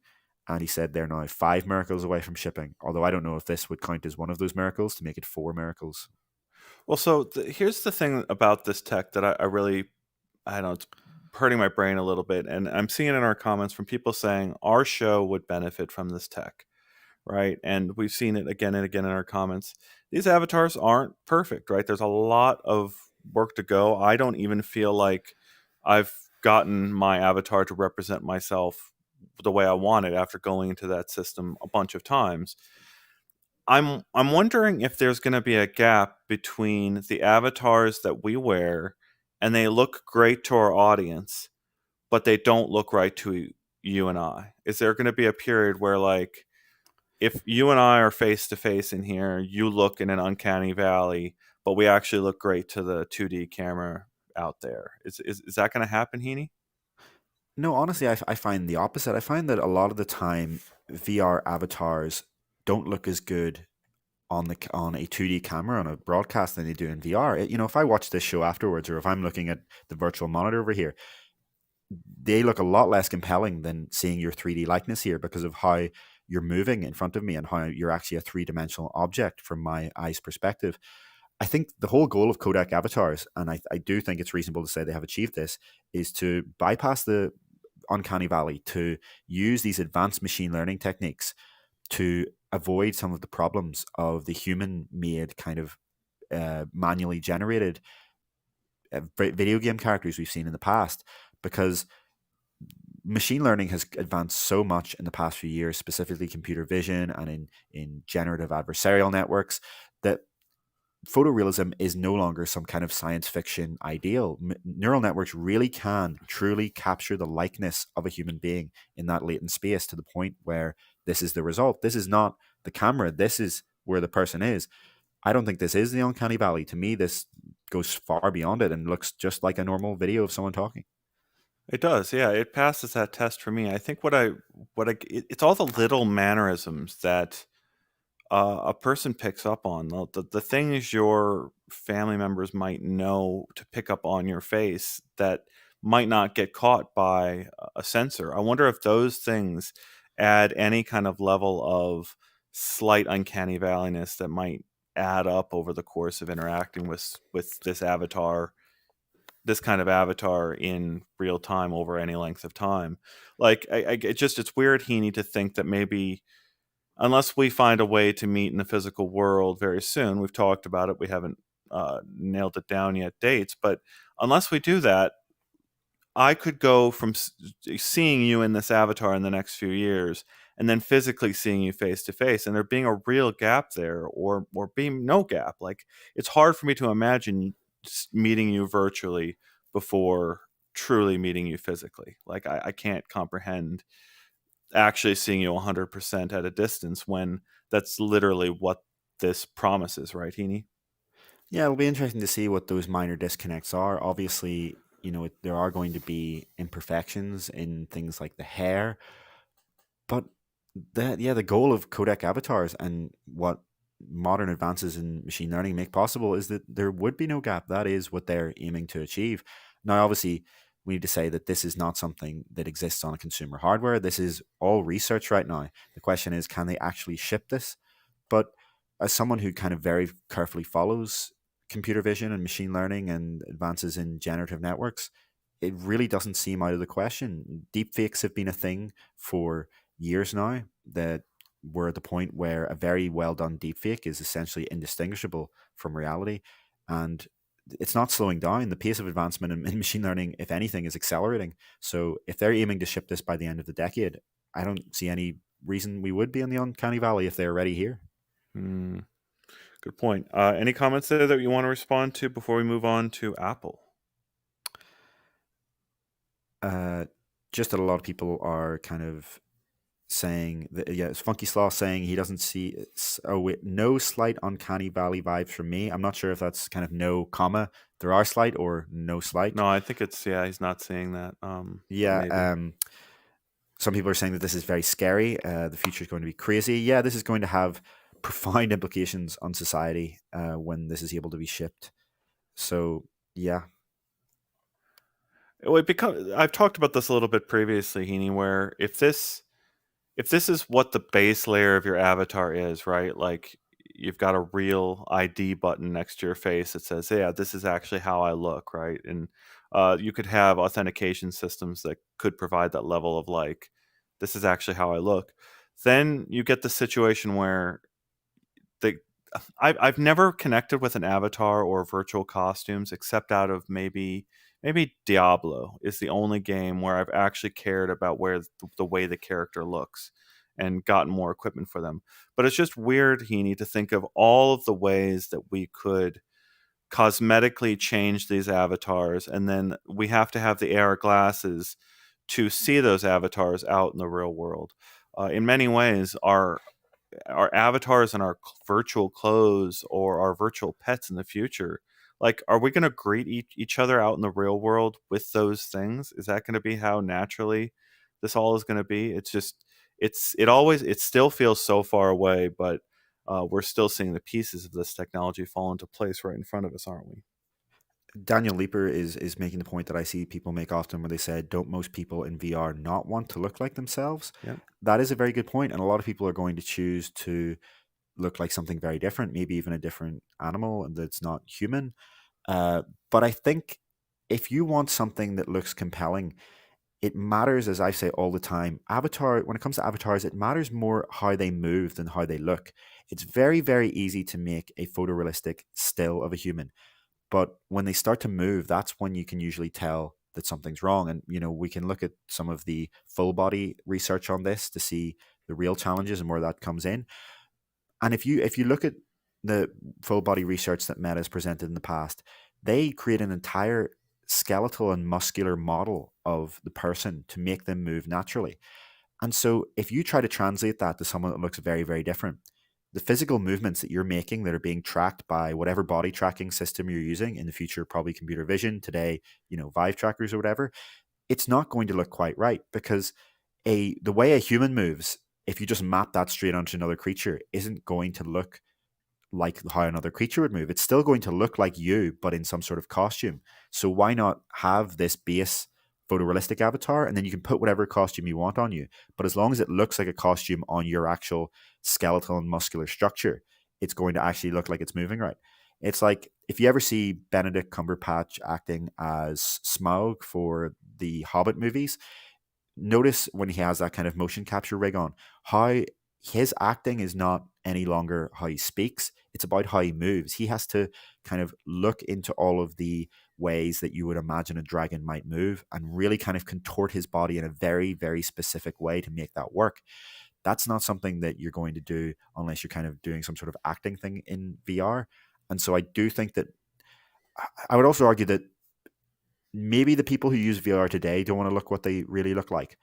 And he said they're now 5 miracles away from shipping. Although I don't know if this would count as one of those miracles to make it 4 miracles. Well, so here's the thing about this tech that I really, I don't know, it's hurting my brain a little bit. And I'm seeing in our comments from people saying our show would benefit from this tech, right? And we've seen it again and again in our comments. These avatars aren't perfect, right? There's a lot of work to go. I don't even feel like I've gotten my avatar to represent myself the way I want it after going into that system a bunch of times. I'm wondering if there's going to be a gap between the avatars that we wear and they look great to our audience, but they don't look right to you and I. Is there going to be a period where, like, if you and I are face to face in here, you look in an uncanny valley, but we actually look great to the 2D camera out there? Is that going to happen, Heaney? No, honestly, I find the opposite. I find that a lot of the time, VR avatars don't look as good on a 2D camera on a broadcast than they do in VR. If I watch this show afterwards, or if I'm looking at the virtual monitor over here, they look a lot less compelling than seeing your 3D likeness here, because of how you're moving in front of me and how you're actually a three-dimensional object from my eyes perspective. I think the whole goal of codec avatars, and I do think it's reasonable to say they have achieved this, is to bypass the uncanny valley, to use these advanced machine learning techniques to avoid some of the problems of the human made kind of manually generated video game characters we've seen in the past. Because machine learning has advanced so much in the past few years, specifically computer vision and in generative adversarial networks, that photorealism is no longer some kind of science fiction ideal. Neural networks really can truly capture the likeness of a human being in that latent space, to the point where this is the result. This is not the camera. This is where the person is. I don't think this is the uncanny valley. To me, this goes far beyond it and looks just like a normal video of someone talking. It does, yeah. It passes that test for me. I think it's all the little mannerisms that a person picks up on. The things your family members might know to pick up on your face that might not get caught by a sensor. I wonder if those things add any kind of level of slight uncanny valleyness that might add up over the course of interacting with this kind of avatar in real time over any length of time. Like, it's weird, Heaney, to think that maybe unless we find a way to meet in the physical world very soon. We've talked about it. We haven't nailed it down yet, dates, but unless we do that, I could go from seeing you in this avatar in the next few years and then physically seeing you face to face, and there being a real gap there, or being no gap. Like, it's hard for me to imagine meeting you virtually before truly meeting you physically. Like, I can't comprehend actually seeing you 100% at a distance when that's literally what this promises, right, Heaney? Yeah, it'll be interesting to see what those minor disconnects are. Obviously, there are going to be imperfections in things like the hair, but the goal of codec avatars and what modern advances in machine learning make possible is that there would be no gap. That is what they're aiming to achieve. Now, obviously, we need to say that this is not something that exists on a consumer hardware. This is all research right now. The question is, can they actually ship this? But as someone who kind of very carefully follows computer vision and machine learning and advances in generative networks, it really doesn't seem out of the question. Deepfakes have been a thing for years now, that we're at the point where a very well done deepfake is essentially indistinguishable from reality. And it's not slowing down. The pace of advancement in machine learning, if anything, is accelerating. So if they're aiming to ship this by the end of the decade, I don't see any reason we would be in the uncanny valley if they're already here. Hmm. Good point. Any comments there that you want to respond to before we move on to Apple? Uh, just that a lot of people are kind of saying that, yeah, it's Funky Slaw saying he doesn't see oh wait, no slight uncanny valley vibes from me. I'm not sure if that's kind of no comma, there are slight, or no slight. No, I think it's, yeah, he's not seeing that. But Yeah, maybe. some people are saying that this is very scary. The future is going to be crazy. Yeah, this is going to have profound implications on society when this is able to be shipped. So yeah, Well, because I've talked about this a little bit previously, Heaney, where if this is what the base layer of your avatar is, right? Like, you've got a real ID button next to your face that says, "Yeah, this is actually how I look," right? And you could have authentication systems that could provide that level of, like, this is actually how I look. Then you get the situation where the I've never connected with an avatar or virtual costumes except out of maybe Diablo is the only game where I've actually cared about where the way the character looks and gotten more equipment for them. But it's just weird, Heaney, to think of all of the ways that we could cosmetically change these avatars, and then we have to have the AR glasses to see those avatars out in the real world. In many ways, our avatars and our virtual clothes or our virtual pets in the future, like, are we going to greet each other out in the real world with those things? Is that going to be how naturally this all is going to be? It's just, it still feels so far away, but we're still seeing the pieces of this technology fall into place right in front of us, aren't we? Daniel Leeper is making the point that I see people make often, where they said, "Don't most people in VR not want to look like themselves?" Yep. That is a very good point, and a lot of people are going to choose to look like something very different, maybe even a different animal that's not human. Uh, but I think if you want something that looks compelling, it matters, as I say all the time. Avatar, when it comes to avatars, it matters more how they move than how they look. It's very, very easy to make a photorealistic still of a human, but when they start to move, that's when you can usually tell that something's wrong. And we can look at some of the full body research on this to see the real challenges and where that comes in. And if you look at the full body research that Meta has presented in the past, they create an entire skeletal and muscular model of the person to make them move naturally. And so if you try to translate that to someone that looks very, very different, the physical movements that you're making that are being tracked by whatever body tracking system you're using, in the future, probably computer vision, today, Vive trackers or whatever, it's not going to look quite right, because the way a human moves, if you just map that straight onto another creature, isn't going to look like how another creature would move. It's still going to look like you, but in some sort of costume. So why not have this base photorealistic avatar, and then you can put whatever costume you want on you. But as long as it looks like a costume on your actual skeletal and muscular structure, it's going to actually look like it's moving right. It's like if you ever see Benedict Cumberbatch acting as Smaug for the Hobbit movies, notice when he has that kind of motion capture rig on, how his acting is not any longer how he speaks, it's about how he moves. He has to kind of look into all of the ways that you would imagine a dragon might move and really kind of contort his body in a very, very specific way to make that work. That's not something that you're going to do unless you're kind of doing some sort of acting thing in VR. And so I do think that I would also argue that maybe the people who use VR today don't want to look what they really look like.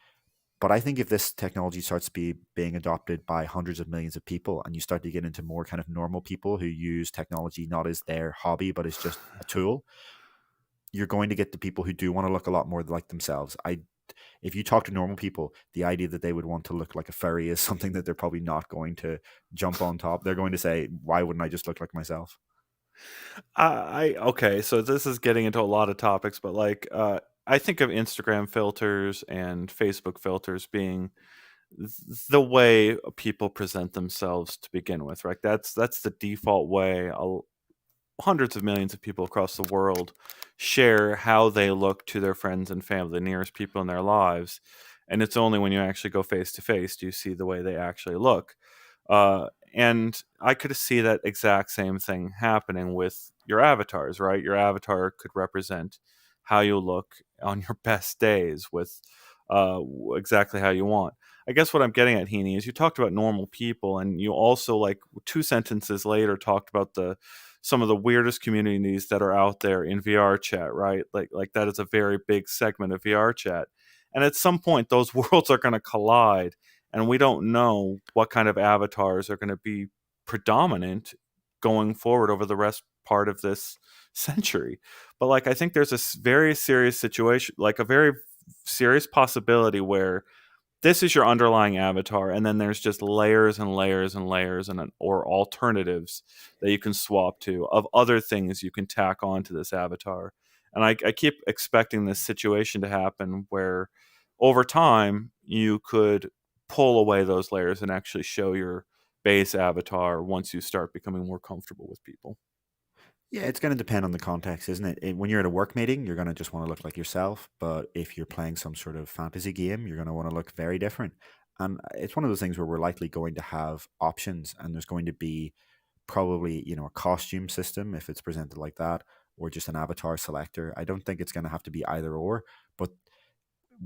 But I think if this technology starts to be being adopted by hundreds of millions of people, and you start to get into more kind of normal people who use technology not as their hobby but as just a tool, you're going to get the people who do want to look a lot more like themselves. If you talk to normal people, the idea that they would want to look like a furry is something that they're probably not going to jump on top. They're going to say, "Why wouldn't I just look like myself?" Okay, so this is getting into a lot of topics, but like, I think of Instagram filters and Facebook filters being the way people present themselves to begin with, right? That's the default way hundreds of millions of people across the world share how they look to their friends and family, the nearest people in their lives. And it's only when you actually go face to face do you see the way they actually look. And I could see that exact same thing happening with your avatars, right? Your avatar could represent how you look on your best days with exactly how you want. I guess what I'm getting at, Heaney, is you talked about normal people, and you also, like, two sentences later, talked about the some of the weirdest communities that are out there in VR chat, right? Like that is a very big segment of VR chat. And at some point those worlds are going to collide, and we don't know what kind of avatars are going to be predominant going forward over the rest part of this century. But like, I think there's a very serious situation, like a very serious possibility where this is your underlying avatar, and then there's just layers and layers and layers and or alternatives that you can swap to of other things you can tack onto this avatar. And I keep expecting this situation to happen where over time you could pull away those layers and actually show your base avatar once you start becoming more comfortable with people. Yeah, it's going to depend on the context, isn't it? When you're at a work meeting, you're going to just want to look like yourself. But if you're playing some sort of fantasy game, you're going to want to look very different. And it's one of those things where we're likely going to have options, and there's going to be probably, a costume system if it's presented like that, or just an avatar selector. I don't think it's going to have to be either or. But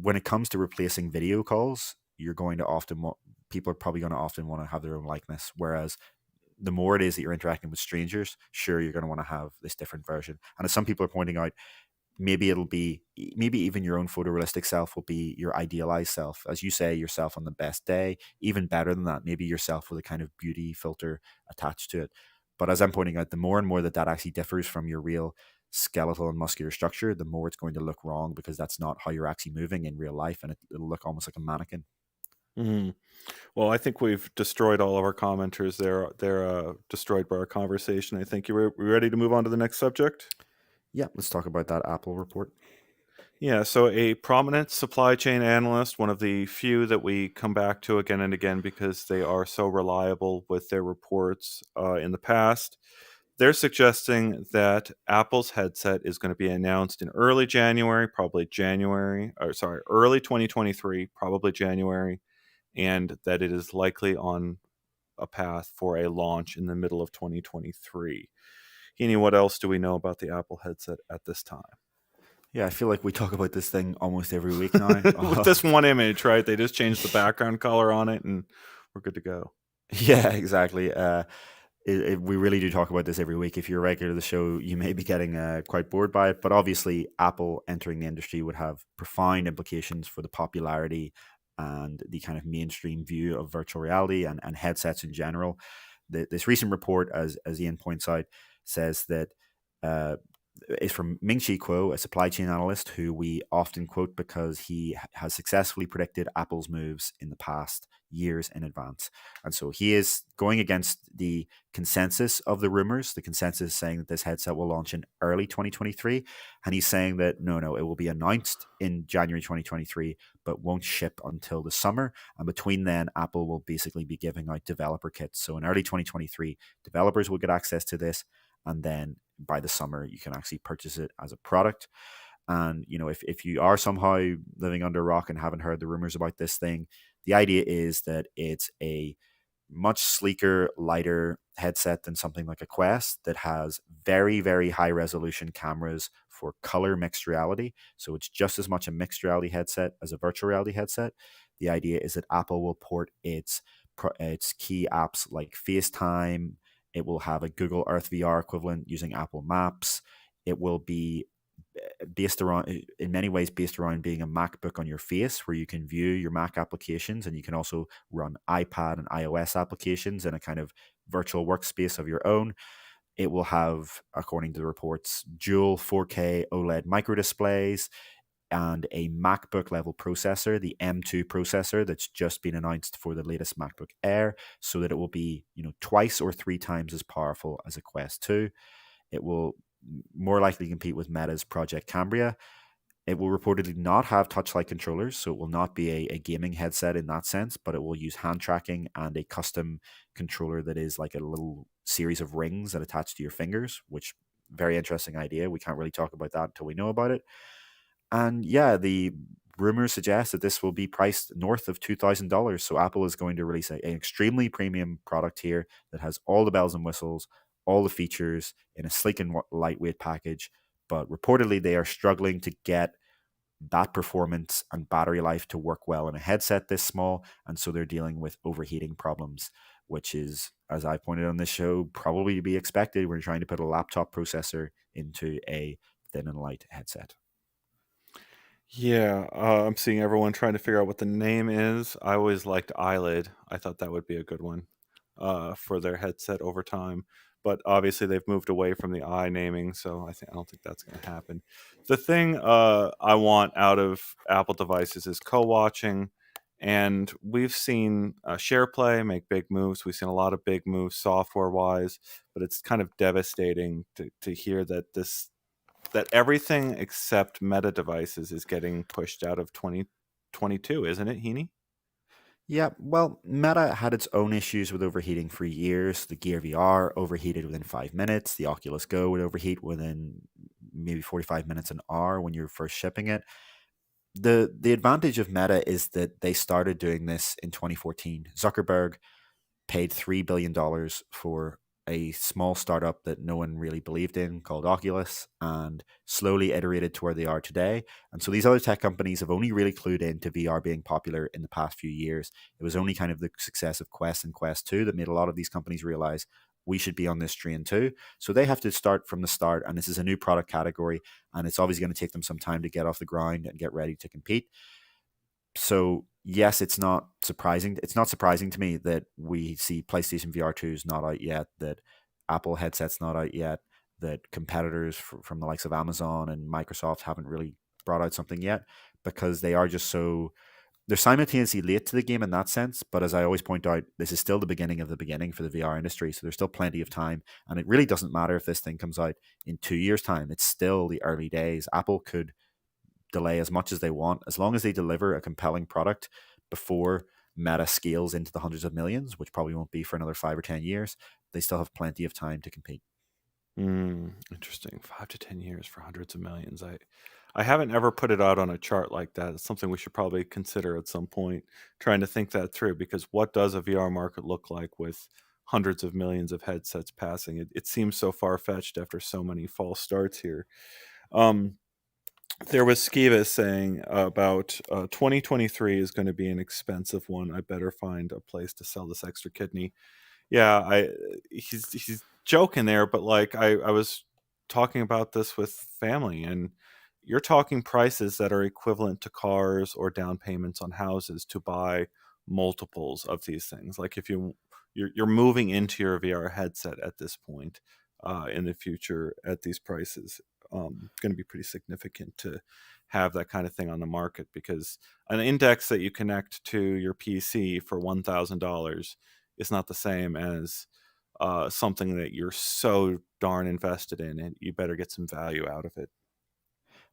when it comes to replacing video calls, you're going to often people are probably going to often want to have their own likeness. Whereas the more it is that you're interacting with strangers, sure, you're going to want to have this different version. And as some people are pointing out, maybe even your own photorealistic self will be your idealized self. As you say, yourself on the best day, even better than that, maybe yourself with a kind of beauty filter attached to it. But as I'm pointing out, the more and more that that actually differs from your real skeletal and muscular structure, the more it's going to look wrong because that's not how you're actually moving in real life, and it'll look almost like a mannequin. Hmm. Well, I think we've destroyed all of our commenters. They're destroyed by our conversation. I think we ready to move on to the next subject. Yeah, let's talk about that Apple report. Yeah, so a prominent supply chain analyst, one of the few that we come back to again and again because they are so reliable with their reports in the past, they're suggesting that Apple's headset is going to be announced in early January, probably January, or sorry, early 2023, probably January, and that it is likely on a path for a launch in the middle of 2023. Heaney, what else do we know about the Apple headset at this time? Yeah, I feel like we talk about this thing almost every week now. With this one image, right? They just changed the background color on it, and we're good to go. Yeah, exactly. We really do talk about this every week. If you're a regular to the show, you may be getting quite bored by it. But obviously, Apple entering the industry would have profound implications for the popularity and the kind of mainstream view of virtual reality and headsets in general. This recent report, as Ian points out, says that uh, is from Ming-Chi Kuo, a supply chain analyst who we often quote because he has successfully predicted Apple's moves in the past years in advance. And so he is going against the consensus of the rumors, the consensus saying that this headset will launch in early 2023. And he's saying that no, it will be announced in January 2023, but won't ship until the summer. And between then, Apple will basically be giving out developer kits. So in early 2023, developers will get access to this. And then by the summer, you can actually purchase it as a product. And, if you are somehow living under a rock and haven't heard the rumors about this thing, the idea is that it's a much sleeker, lighter headset than something like a Quest that has very, very high resolution cameras for color mixed reality. So it's just as much a mixed reality headset as a virtual reality headset. The idea is that Apple will port its key apps like FaceTime. It will have a Google Earth VR equivalent using Apple Maps. It will be based around, in many ways, based around being a MacBook on your face, where you can view your Mac applications and you can also run iPad and iOS applications in a kind of virtual workspace of your own. It will have, according to the reports, dual 4K OLED micro displays and a MacBook level processor, the M2 processor that's just been announced for the latest MacBook Air, so that it will be, twice or three times as powerful as a Quest 2. It will more likely compete with Meta's Project Cambria. It will reportedly not have touch-like controllers, so it will not be a gaming headset in that sense, but it will use hand tracking and a custom controller that is like a little series of rings that attach to your fingers, which very interesting idea. We can't really talk about that until we know about it. And yeah, the rumors suggest that this will be priced north of $2,000. So Apple is going to release an extremely premium product here that has all the bells and whistles, all the features in a sleek and lightweight package. But reportedly, they are struggling to get that performance and battery life to work well in a headset this small. And so they're dealing with overheating problems, which is, as I pointed on this show, probably to be expected when you're trying to put a laptop processor into a thin and light headset. Yeah, I'm seeing everyone trying to figure out what the name is. I always liked Eyelid. I thought that would be a good one for their headset over time. But obviously, they've moved away from the eye naming, so I don't think that's going to happen. The thing I want out of Apple devices is co-watching, and we've seen SharePlay make big moves. We've seen a lot of big moves software-wise, but it's kind of devastating to hear that everything except Meta devices is getting pushed out of 2022, isn't it, Heaney? Yeah, well, Meta had its own issues with overheating for years. The Gear VR overheated within 5 minutes. The Oculus Go would overheat within maybe 45 minutes, an hour when you're first shipping it. The advantage of Meta is that they started doing this in 2014. Zuckerberg paid $3 billion for a small startup that no one really believed in called Oculus and slowly iterated to where they are today. And so these other tech companies have only really clued into VR being popular in the past few years. It was only kind of the success of Quest and Quest 2 that made a lot of these companies realize we should be on this train too. So they have to start from the start. And this is a new product category. And it's obviously going to take them some time to get off the ground and get ready to compete. So yes, it's not surprising. It's not surprising to me that we see PlayStation VR 2 is not out yet, that Apple headsets not out yet, that competitors from the likes of Amazon and Microsoft haven't really brought out something yet, because they are just so, they're simultaneously late to the game in that sense. But as I always point out, this is still the beginning of the beginning for the VR industry, so there's still plenty of time, and it really doesn't matter if this thing comes out in 2 years' time. It's still the early days. Apple could delay as much as they want, as long as they deliver a compelling product before Meta scales into the hundreds of millions, which probably won't be for another 5 or 10 years. They still have plenty of time to compete. Interesting. 5 to 10 years for hundreds of millions. I haven't ever put it out on a chart like that. It's something we should probably consider at some point, trying to think that through. Because what does a VR market look like with hundreds of millions of headsets passing? It seems so far fetched after so many false starts here. Um, there was Skiva saying about 2023 is going to be an expensive one. I better find a place to sell this extra kidney. Yeah, he's joking there, but like I was talking about this with family, and you're talking prices that are equivalent to cars or down payments on houses to buy multiples of these things. Like if you're moving into your VR headset at this point in the future at these prices, going to be pretty significant to have that kind of thing on the market, because an index that you connect to your PC for $1,000 is not the same as something that you're so darn invested in, and you better get some value out of it.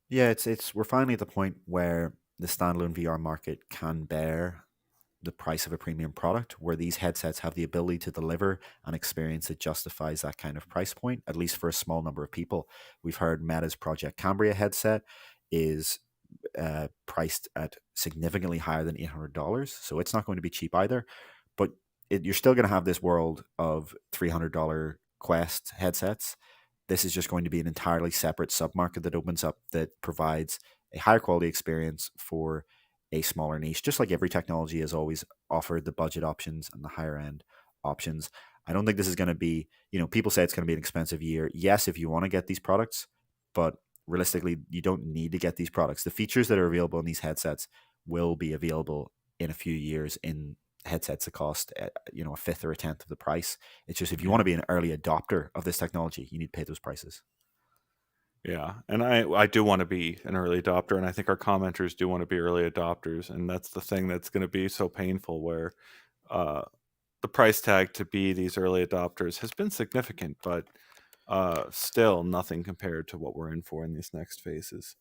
Yeah, it's we're finally at the point where the standalone VR market can bear the price of a premium product, where these headsets have the ability to deliver an experience that justifies that kind of price point, at least for a small number of people. We've heard Meta's Project Cambria headset is priced at significantly higher than $800, so it's not going to be cheap either. But you're still going to have this world of $300 Quest headsets. This is just going to be an entirely separate submarket that opens up, that provides a higher quality experience for a smaller niche. Just like every technology has always offered the budget options and the higher end options. I don't think this is going to be, people say it's going to be an expensive year. Yes, if you want to get these products, but realistically, you don't need to get these products. The features that are available in these headsets will be available in a few years in headsets that cost a fifth or a tenth of the price. It's just, if you want to Yeah. be an early adopter of this technology, you need to pay those prices. Yeah, and I do wanna be an early adopter, and I think our commenters do wanna be early adopters, and that's the thing that's gonna be so painful where, uh, the price tag to be these early adopters has been significant, but, still nothing compared to what we're in for in these next phases.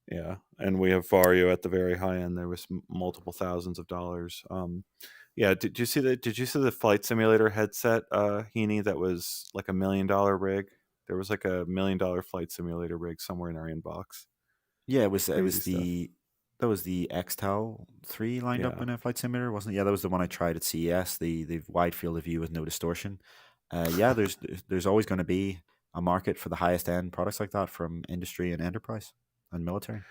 Yeah, and we have Vario at the very high end. There was multiple thousands of dollars. Yeah, did you see the flight simulator headset, Heaney, that was like $1 million rig? There was like $1 million flight simulator rig somewhere in our inbox. Yeah, it was Crazy stuff. the that was the XTAL 3 lined up Yeah. in a flight simulator, wasn't it? Yeah, that was the one I tried at CES, the wide field of view with no distortion. Yeah, there's always going to be a market for the highest end products like that from industry and enterprise and military.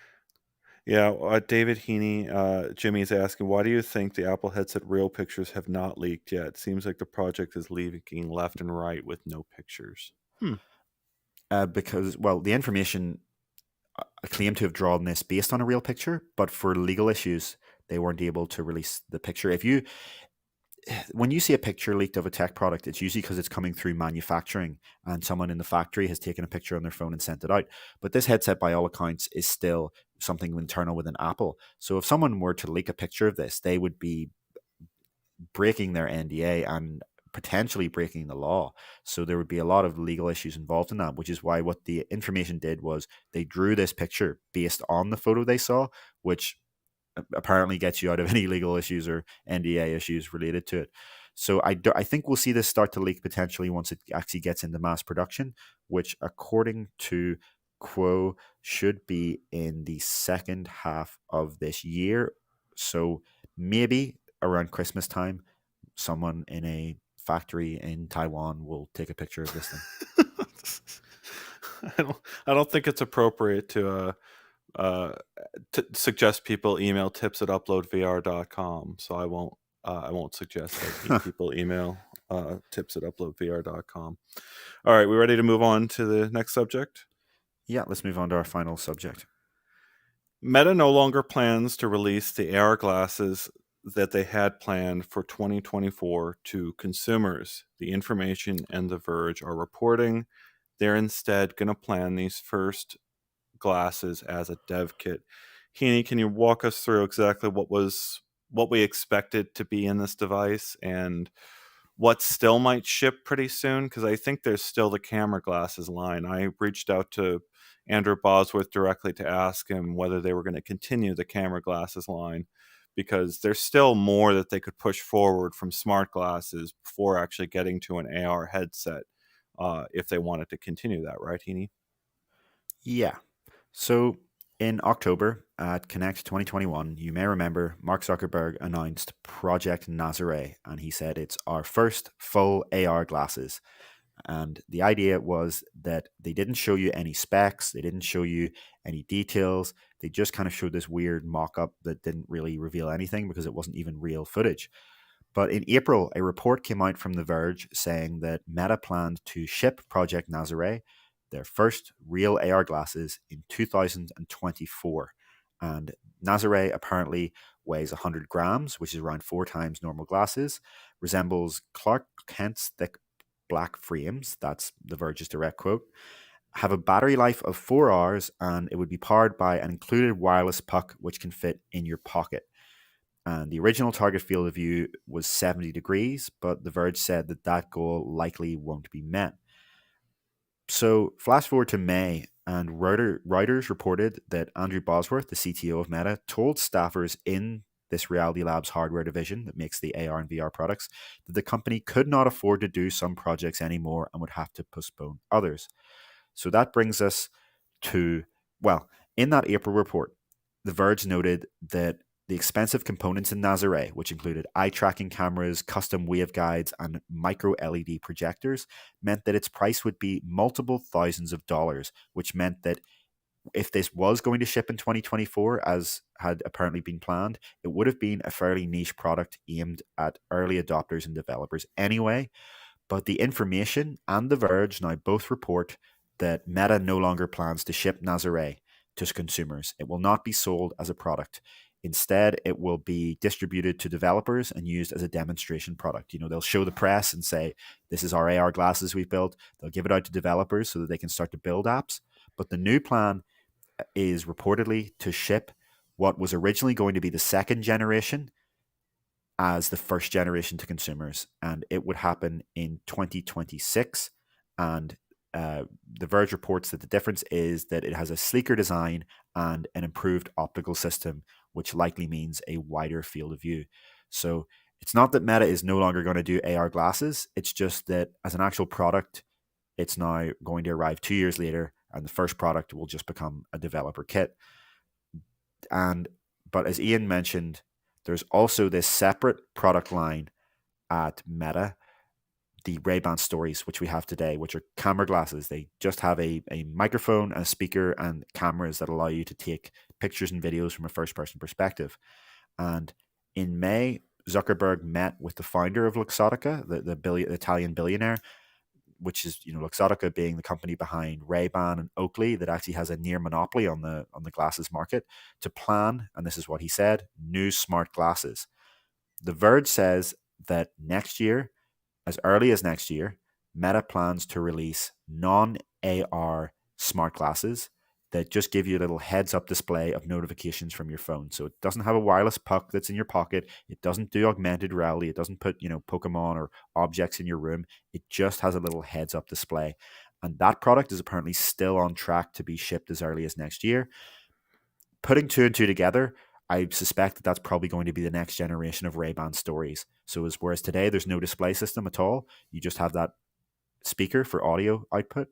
Yeah, David Heaney, Jimmy's asking, why do you think the Apple headset real pictures have not leaked yet? Seems like the project is leaking left and right with no pictures. Hmm. Because, well, the information claimed to have drawn this based on a real picture, but for legal issues, they weren't able to release the picture. When you see a picture leaked of a tech product, it's usually because it's coming through manufacturing and someone in the factory has taken a picture on their phone and sent it out. But this headset, by all accounts, is still something internal within Apple. So if someone were to leak a picture of this, they would be breaking their NDA and potentially breaking the law. So there would be a lot of legal issues involved in that, which is why what the information did was they drew this picture based on the photo they saw, which apparently gets you out of any legal issues or NDA issues related to it. So I think we'll see this start to leak potentially once it actually gets into mass production, which according to Quo should be in the second half of this year. So maybe around Christmas time, someone in a factory in Taiwan will take a picture of this thing. I don't think it's appropriate uh, to suggest people email tips at uploadvr.com. So I won't suggest that people email tips at uploadvr.com. All right, we ready to move on to the next subject? Yeah, let's move on to our final subject. Meta no longer plans to release the AR glasses that they had planned for 2024 to consumers. The Information and The Verge are reporting they're instead going to plan these first glasses as a dev kit. Heaney, can you walk us through exactly what we expected to be in this device and what still might ship pretty soon? Because I think there's still the camera glasses line. I reached out to Andrew Bosworth directly to ask him whether they were going to continue the camera glasses line because there's still more that they could push forward from smart glasses before actually getting to an AR headset if they wanted to continue that, right, Heaney? Yeah. So in October at Connect 2021, you may remember Mark Zuckerberg announced Project Nazare, and he said it's our first full AR glasses. And the idea was that they didn't show you any specs, they didn't show you any details. They just kind of showed this weird mock up that didn't really reveal anything because it wasn't even real footage. But in April, a report came out from The Verge saying that Meta planned to ship Project Nazare, their first real AR glasses, in 2024. And Nazare apparently weighs 100 grams, which is around 4 times normal glasses, resembles Clark Kent's thick black frames, that's The Verge's direct quote, have a battery life of 4 hours, and it would be powered by an included wireless puck, which can fit in your pocket. And the original target field of view was 70 degrees, but The Verge said that that goal likely won't be met. So, flash forward to May, and Reuters reported that Andrew Bosworth, the CTO of Meta, told staffers in this Reality Labs hardware division that makes the AR and VR products that the company could not afford to do some projects anymore and would have to postpone others. So that brings us to, well, in that April report, The Verge noted that The expensive components in Nazare, which included eye tracking cameras, custom waveguides, and micro LED projectors, meant that its price would be multiple thousands of dollars, which meant that if this was going to ship in 2024, as had apparently been planned, it would have been a fairly niche product aimed at early adopters and developers anyway. But The Information and The Verge now both report that Meta no longer plans to ship Nazare to consumers. It will not be sold as a product. Instead, it will be distributed to developers and used as a demonstration product. They'll show the press and say, this is our AR glasses we've built. They'll give it out to developers so that they can start to build apps. But the new plan is reportedly to ship what was originally going to be the second generation as the first generation to consumers, and it would happen in 2026. And The Verge reports that the difference is that it has a sleeker design and an improved optical system, which likely means a wider field of view. So it's not that Meta is no longer going to do AR glasses, it's just that as an actual product, it's now going to arrive 2 years later, and the first product will just become a developer kit. And but as Ian mentioned, there's also this separate product line at Meta, the Ray-Ban Stories, which we have today, which are camera glasses. They just have a microphone and a speaker and cameras that allow you to take pictures and videos from a first-person perspective. And in May, Zuckerberg met with the founder of Luxottica, the Italian billionaire, which is Luxottica being the company behind Ray-Ban and Oakley that actually has a near monopoly on the glasses market, to plan, and this is what he said, new smart glasses. The Verge says that next year, as early as next year, Meta plans to release non-AR smart glasses that just give you a little heads-up display of notifications from your phone. So it doesn't have a wireless puck that's in your pocket. It doesn't do augmented reality. It doesn't put, Pokemon or objects in your room. It just has a little heads-up display. And that product is apparently still on track to be shipped as early as next year. Putting two and two together, I suspect that that's probably going to be the next generation of Ray-Ban Stories. So whereas today there's no display system at all, you just have that speaker for audio output.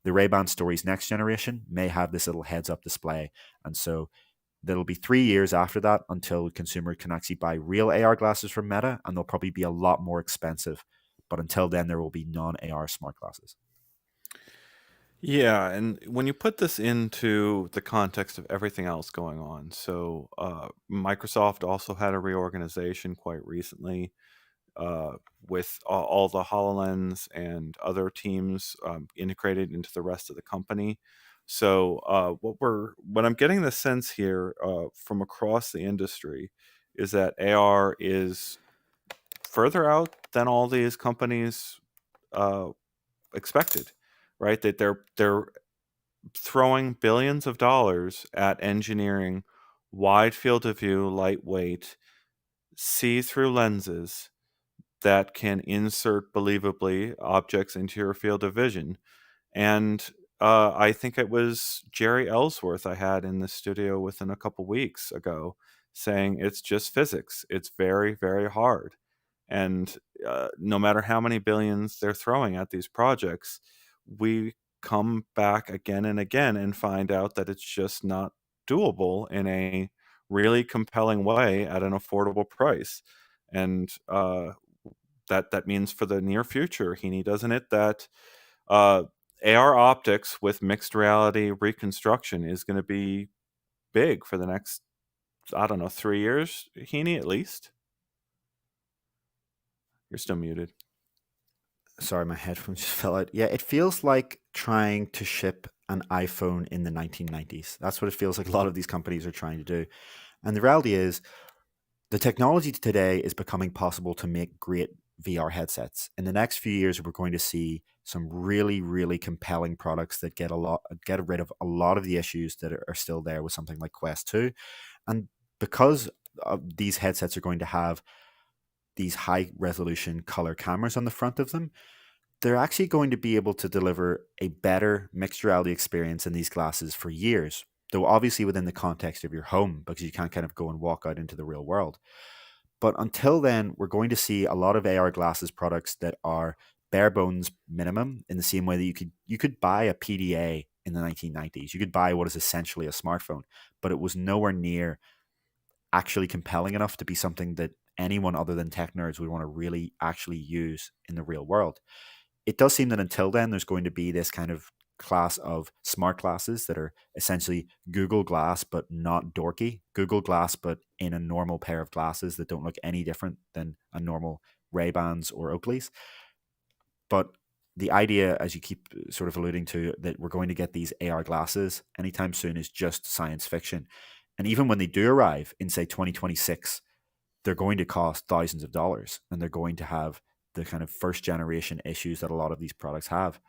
The Ray-Ban Stories next generation may have this little heads-up display, and so there'll be 3 years after that until consumers can actually buy real AR glasses from Meta, and they'll probably be a lot more expensive. But until then, there will be non-AR smart glasses. Yeah, and when you put this into the context of everything else going on, so Microsoft also had a reorganization quite recently with all the HoloLens and other teams integrated into the rest of the company. So what I'm getting the sense here from across the industry is that AR is further out than all these companies uh, expected, right? That they're throwing billions of dollars at engineering wide field of view, lightweight, see-through lenses that can insert believably objects into your field of vision. And I think it was Jerry Ellsworth I had in the studio within a couple weeks ago saying it's just physics. It's very, very hard. And no matter how many billions they're throwing at these projects, we come back again and again and find out that it's just not doable in a really compelling way at an affordable price. And that means for the near future, Heaney, doesn't it, that uh, AR optics with mixed reality reconstruction is going to be big for the next, I don't know, 3 years, Heaney, at least? You're still muted. Sorry, my headphones just fell out. Yeah, it feels like trying to ship an iPhone in the 1990s. That's what it feels like a lot of these companies are trying to do. And the reality is, the technology today is becoming possible to make great VR headsets. In the next few years, we're going to see some really, really compelling products that get rid of a lot of the issues that are still there with something like Quest 2. And because these headsets are going to have these high resolution color cameras on the front of them, they're actually going to be able to deliver a better mixed reality experience in these glasses for years, though obviously within the context of your home, because you can't kind of go and walk out into the real world. But until then, we're going to see a lot of AR glasses products that are bare bones minimum, in the same way that you could buy a PDA in the 1990s. You could buy what is essentially a smartphone, but it was nowhere near actually compelling enough to be something that anyone other than tech nerds would want to really actually use in the real world. It does seem that until then, there's going to be this kind of class of smart glasses that are essentially Google Glass, but not dorky. Google Glass, but in a normal pair of glasses that don't look any different than a normal Ray-Bans or Oakleys. But the idea, as you keep sort of alluding to, that we're going to get these AR glasses anytime soon is just science fiction. And even when they do arrive in, say, 2026, they're going to cost thousands of dollars, and they're going to have the kind of first generation issues that a lot of these products have.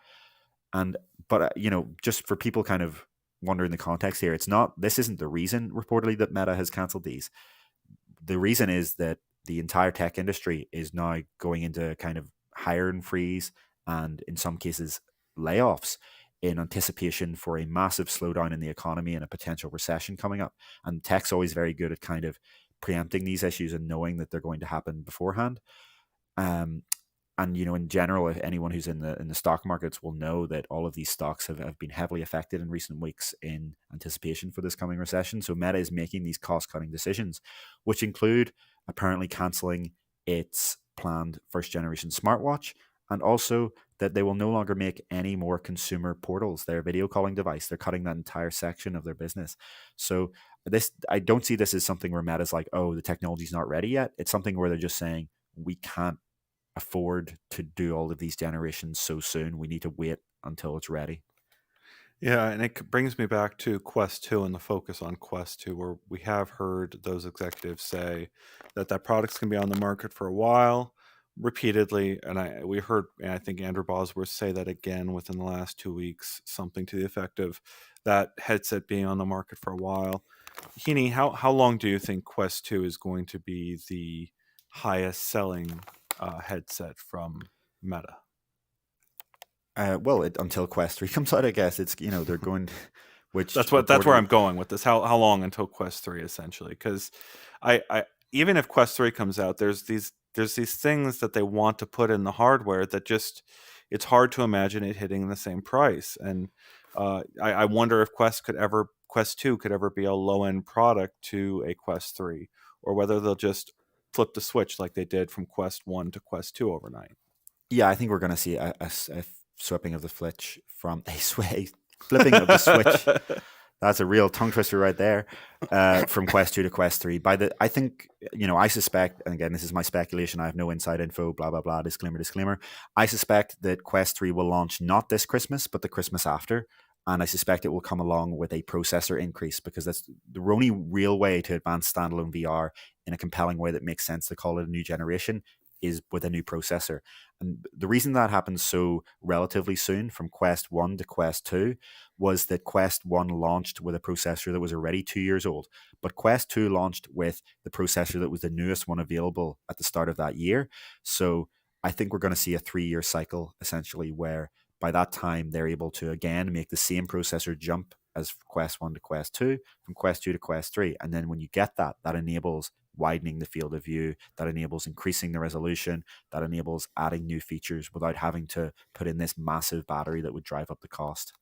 And but just for people kind of wondering the context here, this isn't the reason reportedly that Meta has canceled these. The reason is that the entire tech industry is now going into kind of hiring freeze and in some cases layoffs in anticipation for a massive slowdown in the economy and a potential recession coming up. And tech's always very good at kind of preempting these issues and knowing that they're going to happen beforehand. Um, and in general, if anyone who's in the stock markets will know that all of these stocks have been heavily affected in recent weeks in anticipation for this coming recession. So Meta is making these cost cutting decisions, which include apparently canceling its planned first generation smartwatch, and also that they will no longer make any more consumer portals, their video calling device. They're cutting that entire section of their business. So this, I don't see this as something where Meta's like, oh, the technology's not ready yet. It's something where they're just saying we can't afford to do all of these generations so soon. We need to wait until it's ready. Yeah, and it brings me back to Quest 2 and the focus on Quest 2, where we have heard those executives say that that product's going to be on the market for a while, repeatedly. And we heard, and I think Andrew Bosworth say that again within the last 2 weeks, something to the effect of that headset being on the market for a while. Heaney, how long do you think Quest 2 is going to be the highest selling headset from Meta? Well, until Quest 3 comes out, I guess it's they're going, which That's where reportedly, I'm going with this. How long until Quest 3 essentially? Because I even if Quest 3 comes out, there's these things that they want to put in the hardware that just it's hard to imagine it hitting the same price. And I wonder if Quest 2 could ever be a low end product to a Quest 3, or whether they'll just flip the switch like they did from Quest 1 to Quest 2 overnight. yeah, I think we're going to see a swapping of the flitch from a sway flipping of the switch. That's a real tongue twister right there. From Quest 2 to Quest 3. I think, I suspect, and again, this is my speculation, I have no inside info, blah, blah, blah, disclaimer, disclaimer. I suspect that Quest 3 will launch not this Christmas, but the Christmas after. And I suspect it will come along with a processor increase, because that's the only real way to advance standalone VR in a compelling way that makes sense to call it a new generation is with a new processor. And the reason that happens so relatively soon from Quest 1 to Quest 2 was that Quest 1 launched with a processor that was already 2 years old, but Quest 2 launched with the processor that was the newest one available at the start of that year. So I think we're going to see a 3 year cycle essentially, where by that time they're able to again make the same processor jump as Quest 1 to Quest 2, from Quest 2 to Quest 3. And then when you get that, that enables widening the field of view, that enables increasing the resolution, that enables adding new features without having to put in this massive battery that would drive up the cost.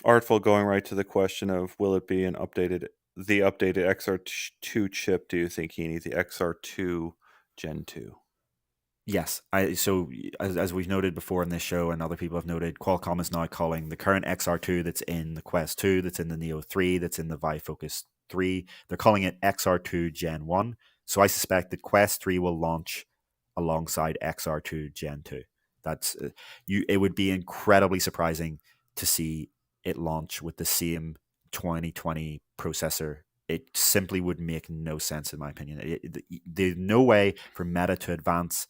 Artful, going right to the question of will it be the updated XR2 chip? Do you think you need the XR2 Gen 2? Yes, as we've noted before in this show, and other people have noted, Qualcomm is now calling the current XR2 that's in the Quest 2, that's in the Neo 3, that's in the Vive Focus 3, they're calling it XR2 Gen 1. So I suspect that Quest 3 will launch alongside XR2 Gen 2. That's it would be incredibly surprising to see it launch with the same 2020 processor. It simply would make no sense in my opinion. There's no way for Meta to advance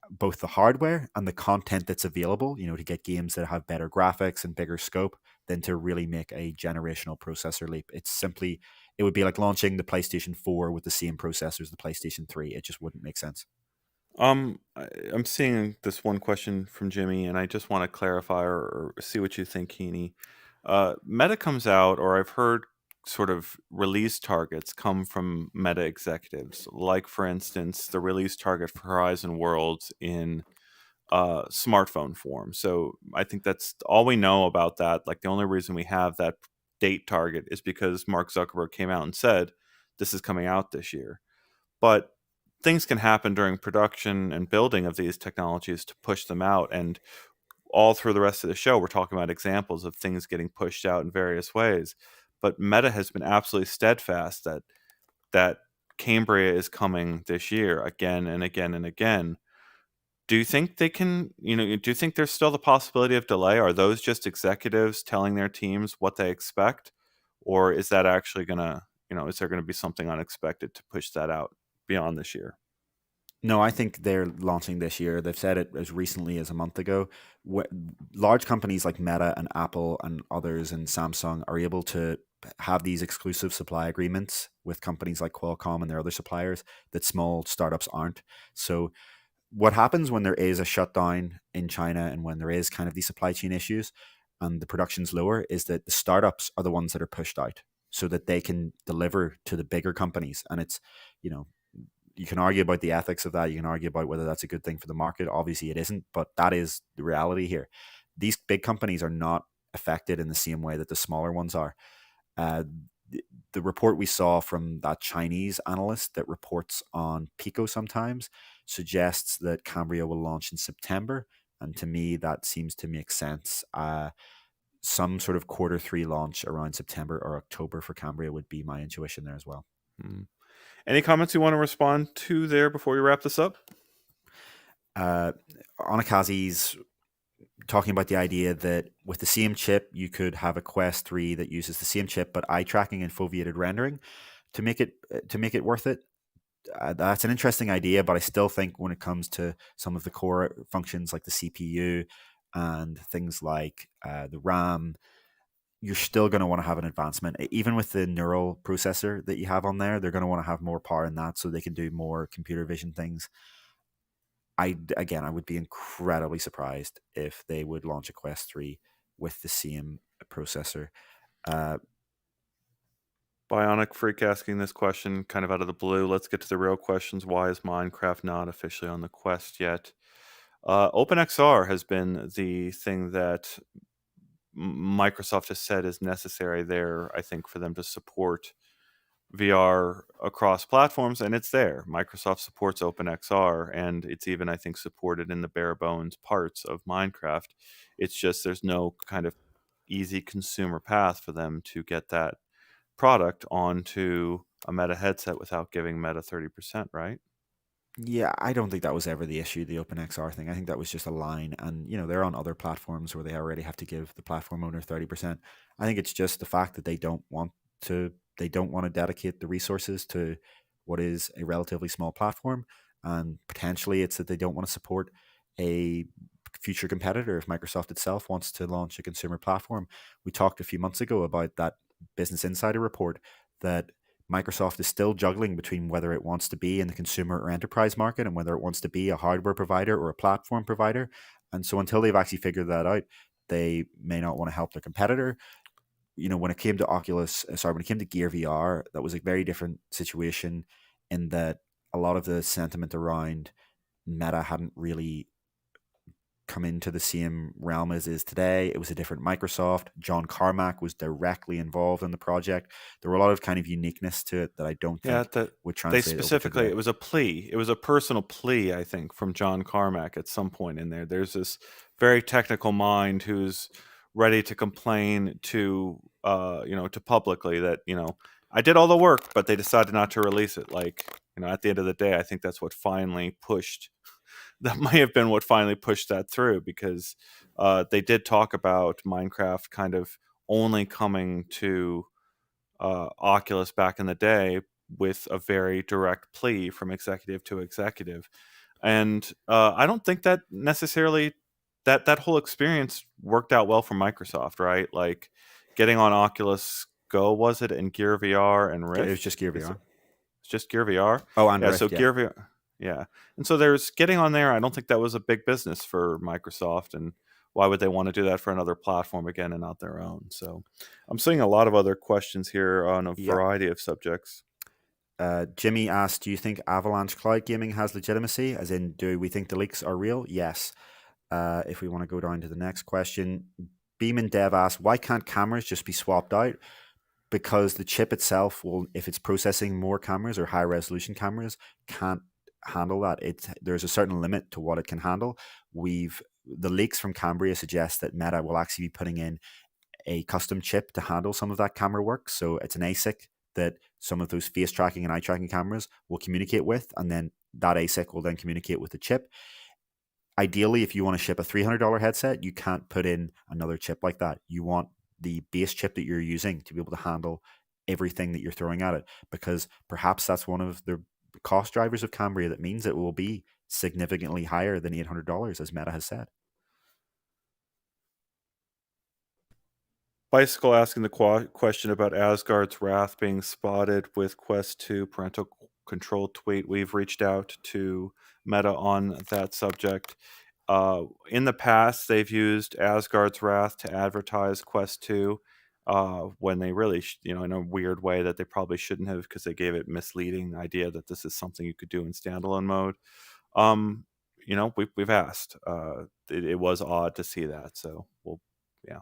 both the hardware and the content that's available, to get games that have better graphics and bigger scope, than to really make a generational processor leap. It would be like launching the PlayStation 4 with the same processor as the PlayStation 3. It just wouldn't make sense. I'm seeing this one question from Jimmy, and I just want to clarify or see what you think, Heaney. Meta comes out, or I've heard sort of release targets come from Meta executives, like for instance, the release target for Horizon Worlds in smartphone form. So I think that's all we know about that. Like the only reason we have that date target is because Mark Zuckerberg came out and said this is coming out this year. But things can happen during production and building of these technologies to push them out. And all through the rest of the show, we're talking about examples of things getting pushed out in various ways. But Meta has been absolutely steadfast that Cambria is coming this year again and again and again. Do you think they can, do you think there's still the possibility of delay? Are those just executives telling their teams what they expect? Or is that actually going to, is there going to be something unexpected to push that out beyond this year? No, I think they're launching this year. They've said it as recently as a month ago. Wh- Large companies like Meta and Apple and others and Samsung are able to have these exclusive supply agreements with companies like Qualcomm and their other suppliers that small startups aren't. So what happens when there is a shutdown in China and when there is kind of these supply chain issues and the production's lower is that the startups are the ones that are pushed out so that they can deliver to the bigger companies. And it's, you know, you can argue about the ethics of that. You can argue about whether that's a good thing for the market. Obviously, it isn't, but that is the reality here. These big companies are not affected in the same way that the smaller ones are. Uh, the report we saw from that Chinese analyst that reports on Pico sometimes suggests that Cambria will launch in September. And to me, that seems to make sense. Some sort of quarter 3 launch around September or October for Cambria would be my intuition there as well. Hmm. Any comments you want to respond to there before we wrap this up? Uh, Onakazi's talking about the idea that with the same chip, you could have a Quest 3 that uses the same chip but eye tracking and foveated rendering to make it worth it. That's an interesting idea, but I still think when it comes to some of the core functions like the CPU and things like the RAM, you're still going to want to have an advancement. Even with the neural processor that you have on there, they're going to want to have more power in that so they can do more computer vision things. I would be incredibly surprised if they would launch a Quest 3 with the same processor. Uh, Bionic Freak asking this question kind of out of the blue. Let's get to the real questions. Why is Minecraft not officially on the Quest yet? OpenXR has been the thing that Microsoft has said is necessary there, I think, for them to support VR across platforms, and it's there. Microsoft supports OpenXR, and it's even, I think, supported in the bare bones parts of Minecraft. It's just there's no kind of easy consumer path for them to get that product onto a Meta headset without giving Meta 30%, right? Yeah, I don't think that was ever the issue, the OpenXR thing. I think that was just a line. And, they're on other platforms where they already have to give the platform owner 30%. I think it's just the fact that they don't want to dedicate the resources to what is a relatively small platform. And potentially it's that they don't want to support a future competitor if Microsoft itself wants to launch a consumer platform. We talked a few months ago about that Business Insider report that Microsoft is still juggling between whether it wants to be in the consumer or enterprise market and whether it wants to be a hardware provider or a platform provider. And so until they've actually figured that out, they may not want to help their competitor. When it came to when it came to Gear VR, that was a very different situation in that a lot of the sentiment around Meta hadn't really come into the same realm as is today. It was a different Microsoft. John Carmack was directly involved in the project. There were a lot of kind of uniqueness to it that I don't Yeah, think that would they translate over to specifically, the it was a plea. It was a personal plea, I think, from John Carmack at some point in there. There's this very technical mind who's ready to complain to publicly that, I did all the work, but they decided not to release it. Like, at the end of the day, I think that's what finally pushed that might have been what finally pushed that through because they did talk about Minecraft kind of only coming to Oculus back in the day with a very direct plea from executive to executive, and I don't think that necessarily that whole experience worked out well for Microsoft, right? Like getting on Oculus Go, was it, and Gear VR and it was Rift? just Gear Is VR. it's just Gear VR? Oh, and Yeah, so Rift, yeah. Gear VR, yeah, and so there's getting on there. I don't think that was a big business for Microsoft, and why would they want to do that for another platform again and not their own? So I'm seeing a lot of other questions here on a Yeah. variety of subjects. Jimmy asked, do you think Avalanche Cloud Gaming has legitimacy? As in, do we think the leaks are real? Yes. If we want to go down to the next question, Beam and Dev asked, why can't cameras just be swapped out? because the chip itself will, if it's processing more cameras or high resolution cameras, can't handle that. There's a certain limit to what it can handle. We've The leaks from Cambria suggest that Meta will actually be putting in a custom chip to handle some of that camera work. So it's an ASIC that some of those face tracking and eye tracking cameras will communicate with, and then that ASIC will then communicate with the chip. Ideally, if you want to ship a $300 headset, you can't put in another chip like that. You want the base chip that you're using to be able to handle everything that you're throwing at it, because perhaps that's one of the cost drivers of Cambria that means it will be significantly higher than $800, as Meta has said. Bicycle asking the question about Asgard's Wrath being spotted with Quest 2 parental control tweet. We've reached out to Meta on that subject. In the past, they've used Asgard's Wrath to advertise Quest 2 when they really, in a weird way that they probably shouldn't have, because they gave it misleading idea that this is something you could do in standalone mode. Um, we've asked. It was odd to see that, so yeah.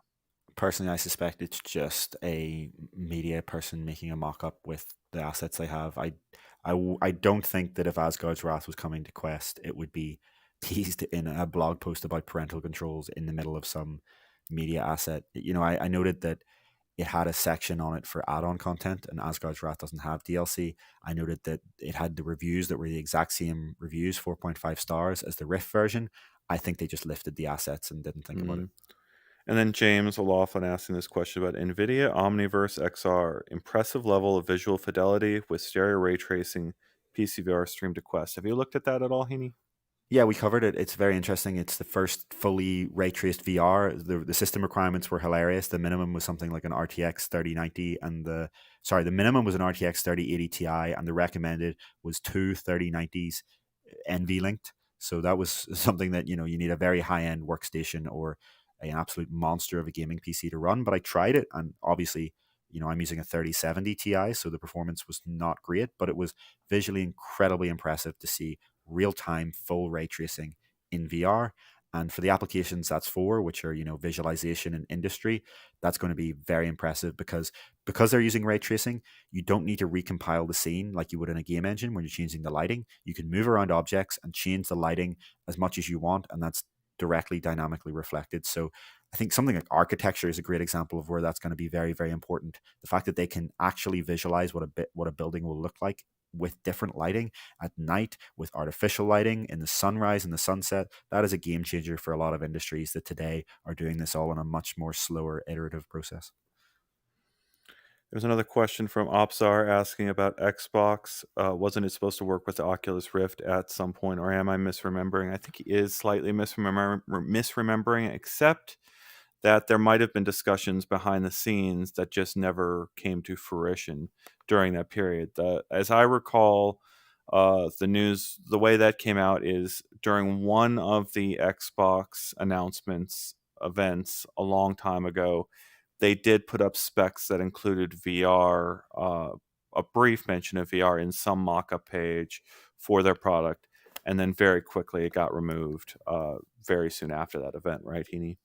Personally, I suspect it's just a media person making a mock-up with the assets they have. I don't think that if Asgard's Wrath was coming to Quest, it would be teased in a blog post about parental controls in the middle of some media asset. I noted that it had a section on it for add-on content, and Asgard's Wrath doesn't have DLC. I noted that it had the reviews that were the exact same reviews, 4.5 stars, as the Rift version. I think they just lifted the assets and didn't think about it. And then James O'Laughlin asking this question about NVIDIA Omniverse XR. Impressive level of visual fidelity with stereo ray tracing PCVR stream to Quest. Have you looked at that at all, Heaney? Yeah, we covered it. It's very interesting. It's the first fully ray traced VR. The system requirements were hilarious. The minimum was something like an RTX 3090, and the minimum was an RTX 3080 Ti, and the recommended was two 3090s NV linked. So that was something that you need a very high end workstation or an absolute monster of a gaming PC to run. But I tried it, and obviously, I'm using a 3070 Ti, so the performance was not great, but it was visually incredibly impressive to see real time full ray tracing in VR. And for the applications that's for, which are visualization and industry, that's going to be very impressive because they're using ray tracing. You don't need to recompile the scene like you would in a game engine when you're changing the lighting. You can move around objects and change the lighting as much as you want, and that's directly dynamically reflected. So I think something like architecture is a great example of where that's going to be very, very important. The fact that they can actually visualize what a building will look like with different lighting at night, with artificial lighting in the sunrise and the sunset, that is a game changer for a lot of industries that today are doing this all in a much more slower iterative process. There's another question from Opsar asking about Xbox. Wasn't it supposed to work with the Oculus Rift at some point, or am I misremembering? I think he is slightly misremembering, except that there might have been discussions behind the scenes that just never came to fruition during that period. As I recall, the news, the way that came out is during one of the Xbox announcements events a long time ago, they did put up specs that included VR, a brief mention of VR in some mock-up page for their product, and then very quickly it got removed very soon after that event, right, Heaney?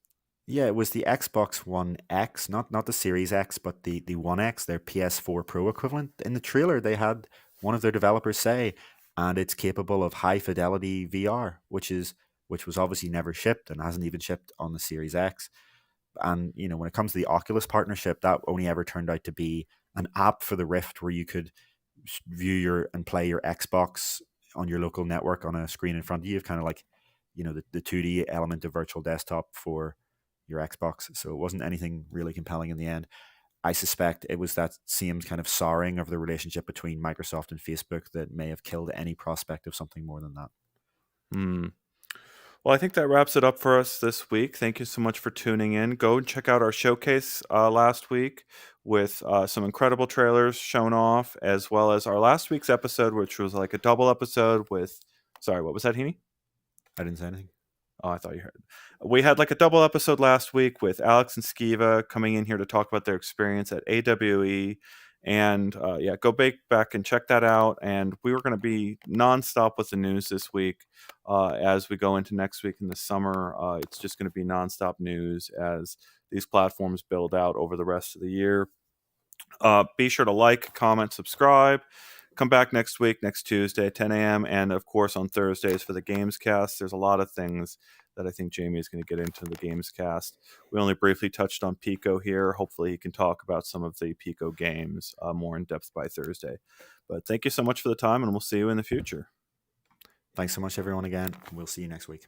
Yeah, it was the Xbox One X, not the Series X, but the One X, their PS4 Pro equivalent. In the trailer, they had one of their developers say, and it's capable of high fidelity VR, which was obviously never shipped and hasn't even shipped on the Series X. And when it comes to the Oculus partnership, that only ever turned out to be an app for the Rift where you could view and play your Xbox on your local network on a screen in front of you, kind of like the 2D element of virtual desktop for your Xbox. So it wasn't anything really compelling in the end. I suspect it was that same kind of souring of the relationship between Microsoft and Facebook that may have killed any prospect of something more than that. Hmm. Well, I think that wraps it up for us this week. Thank you so much for tuning in. Go and check out our showcase last week with some incredible trailers shown off, as well as our last week's episode, which was like a double episode with. Sorry, what was that, Heaney? I didn't say anything. Oh, I thought you heard. We had like a double episode last week with Alex and Skiva coming in here to talk about their experience at AWE. And yeah, go back and check that out. And we were going to be nonstop with the news this week as we go into next week in the summer. It's just going to be nonstop news as these platforms build out over the rest of the year. Be sure to like, comment, subscribe. Come back next week, next Tuesday at 10 a.m. And of course on Thursdays for the Games Cast. There's a lot of things that I think Jamie is going to get into the Games Cast. We only briefly touched on Pico here. Hopefully he can talk about some of the Pico games more in depth by Thursday. But thank you so much for the time, and we'll see you in the future. Thanks so much, everyone, again. We'll see you next week.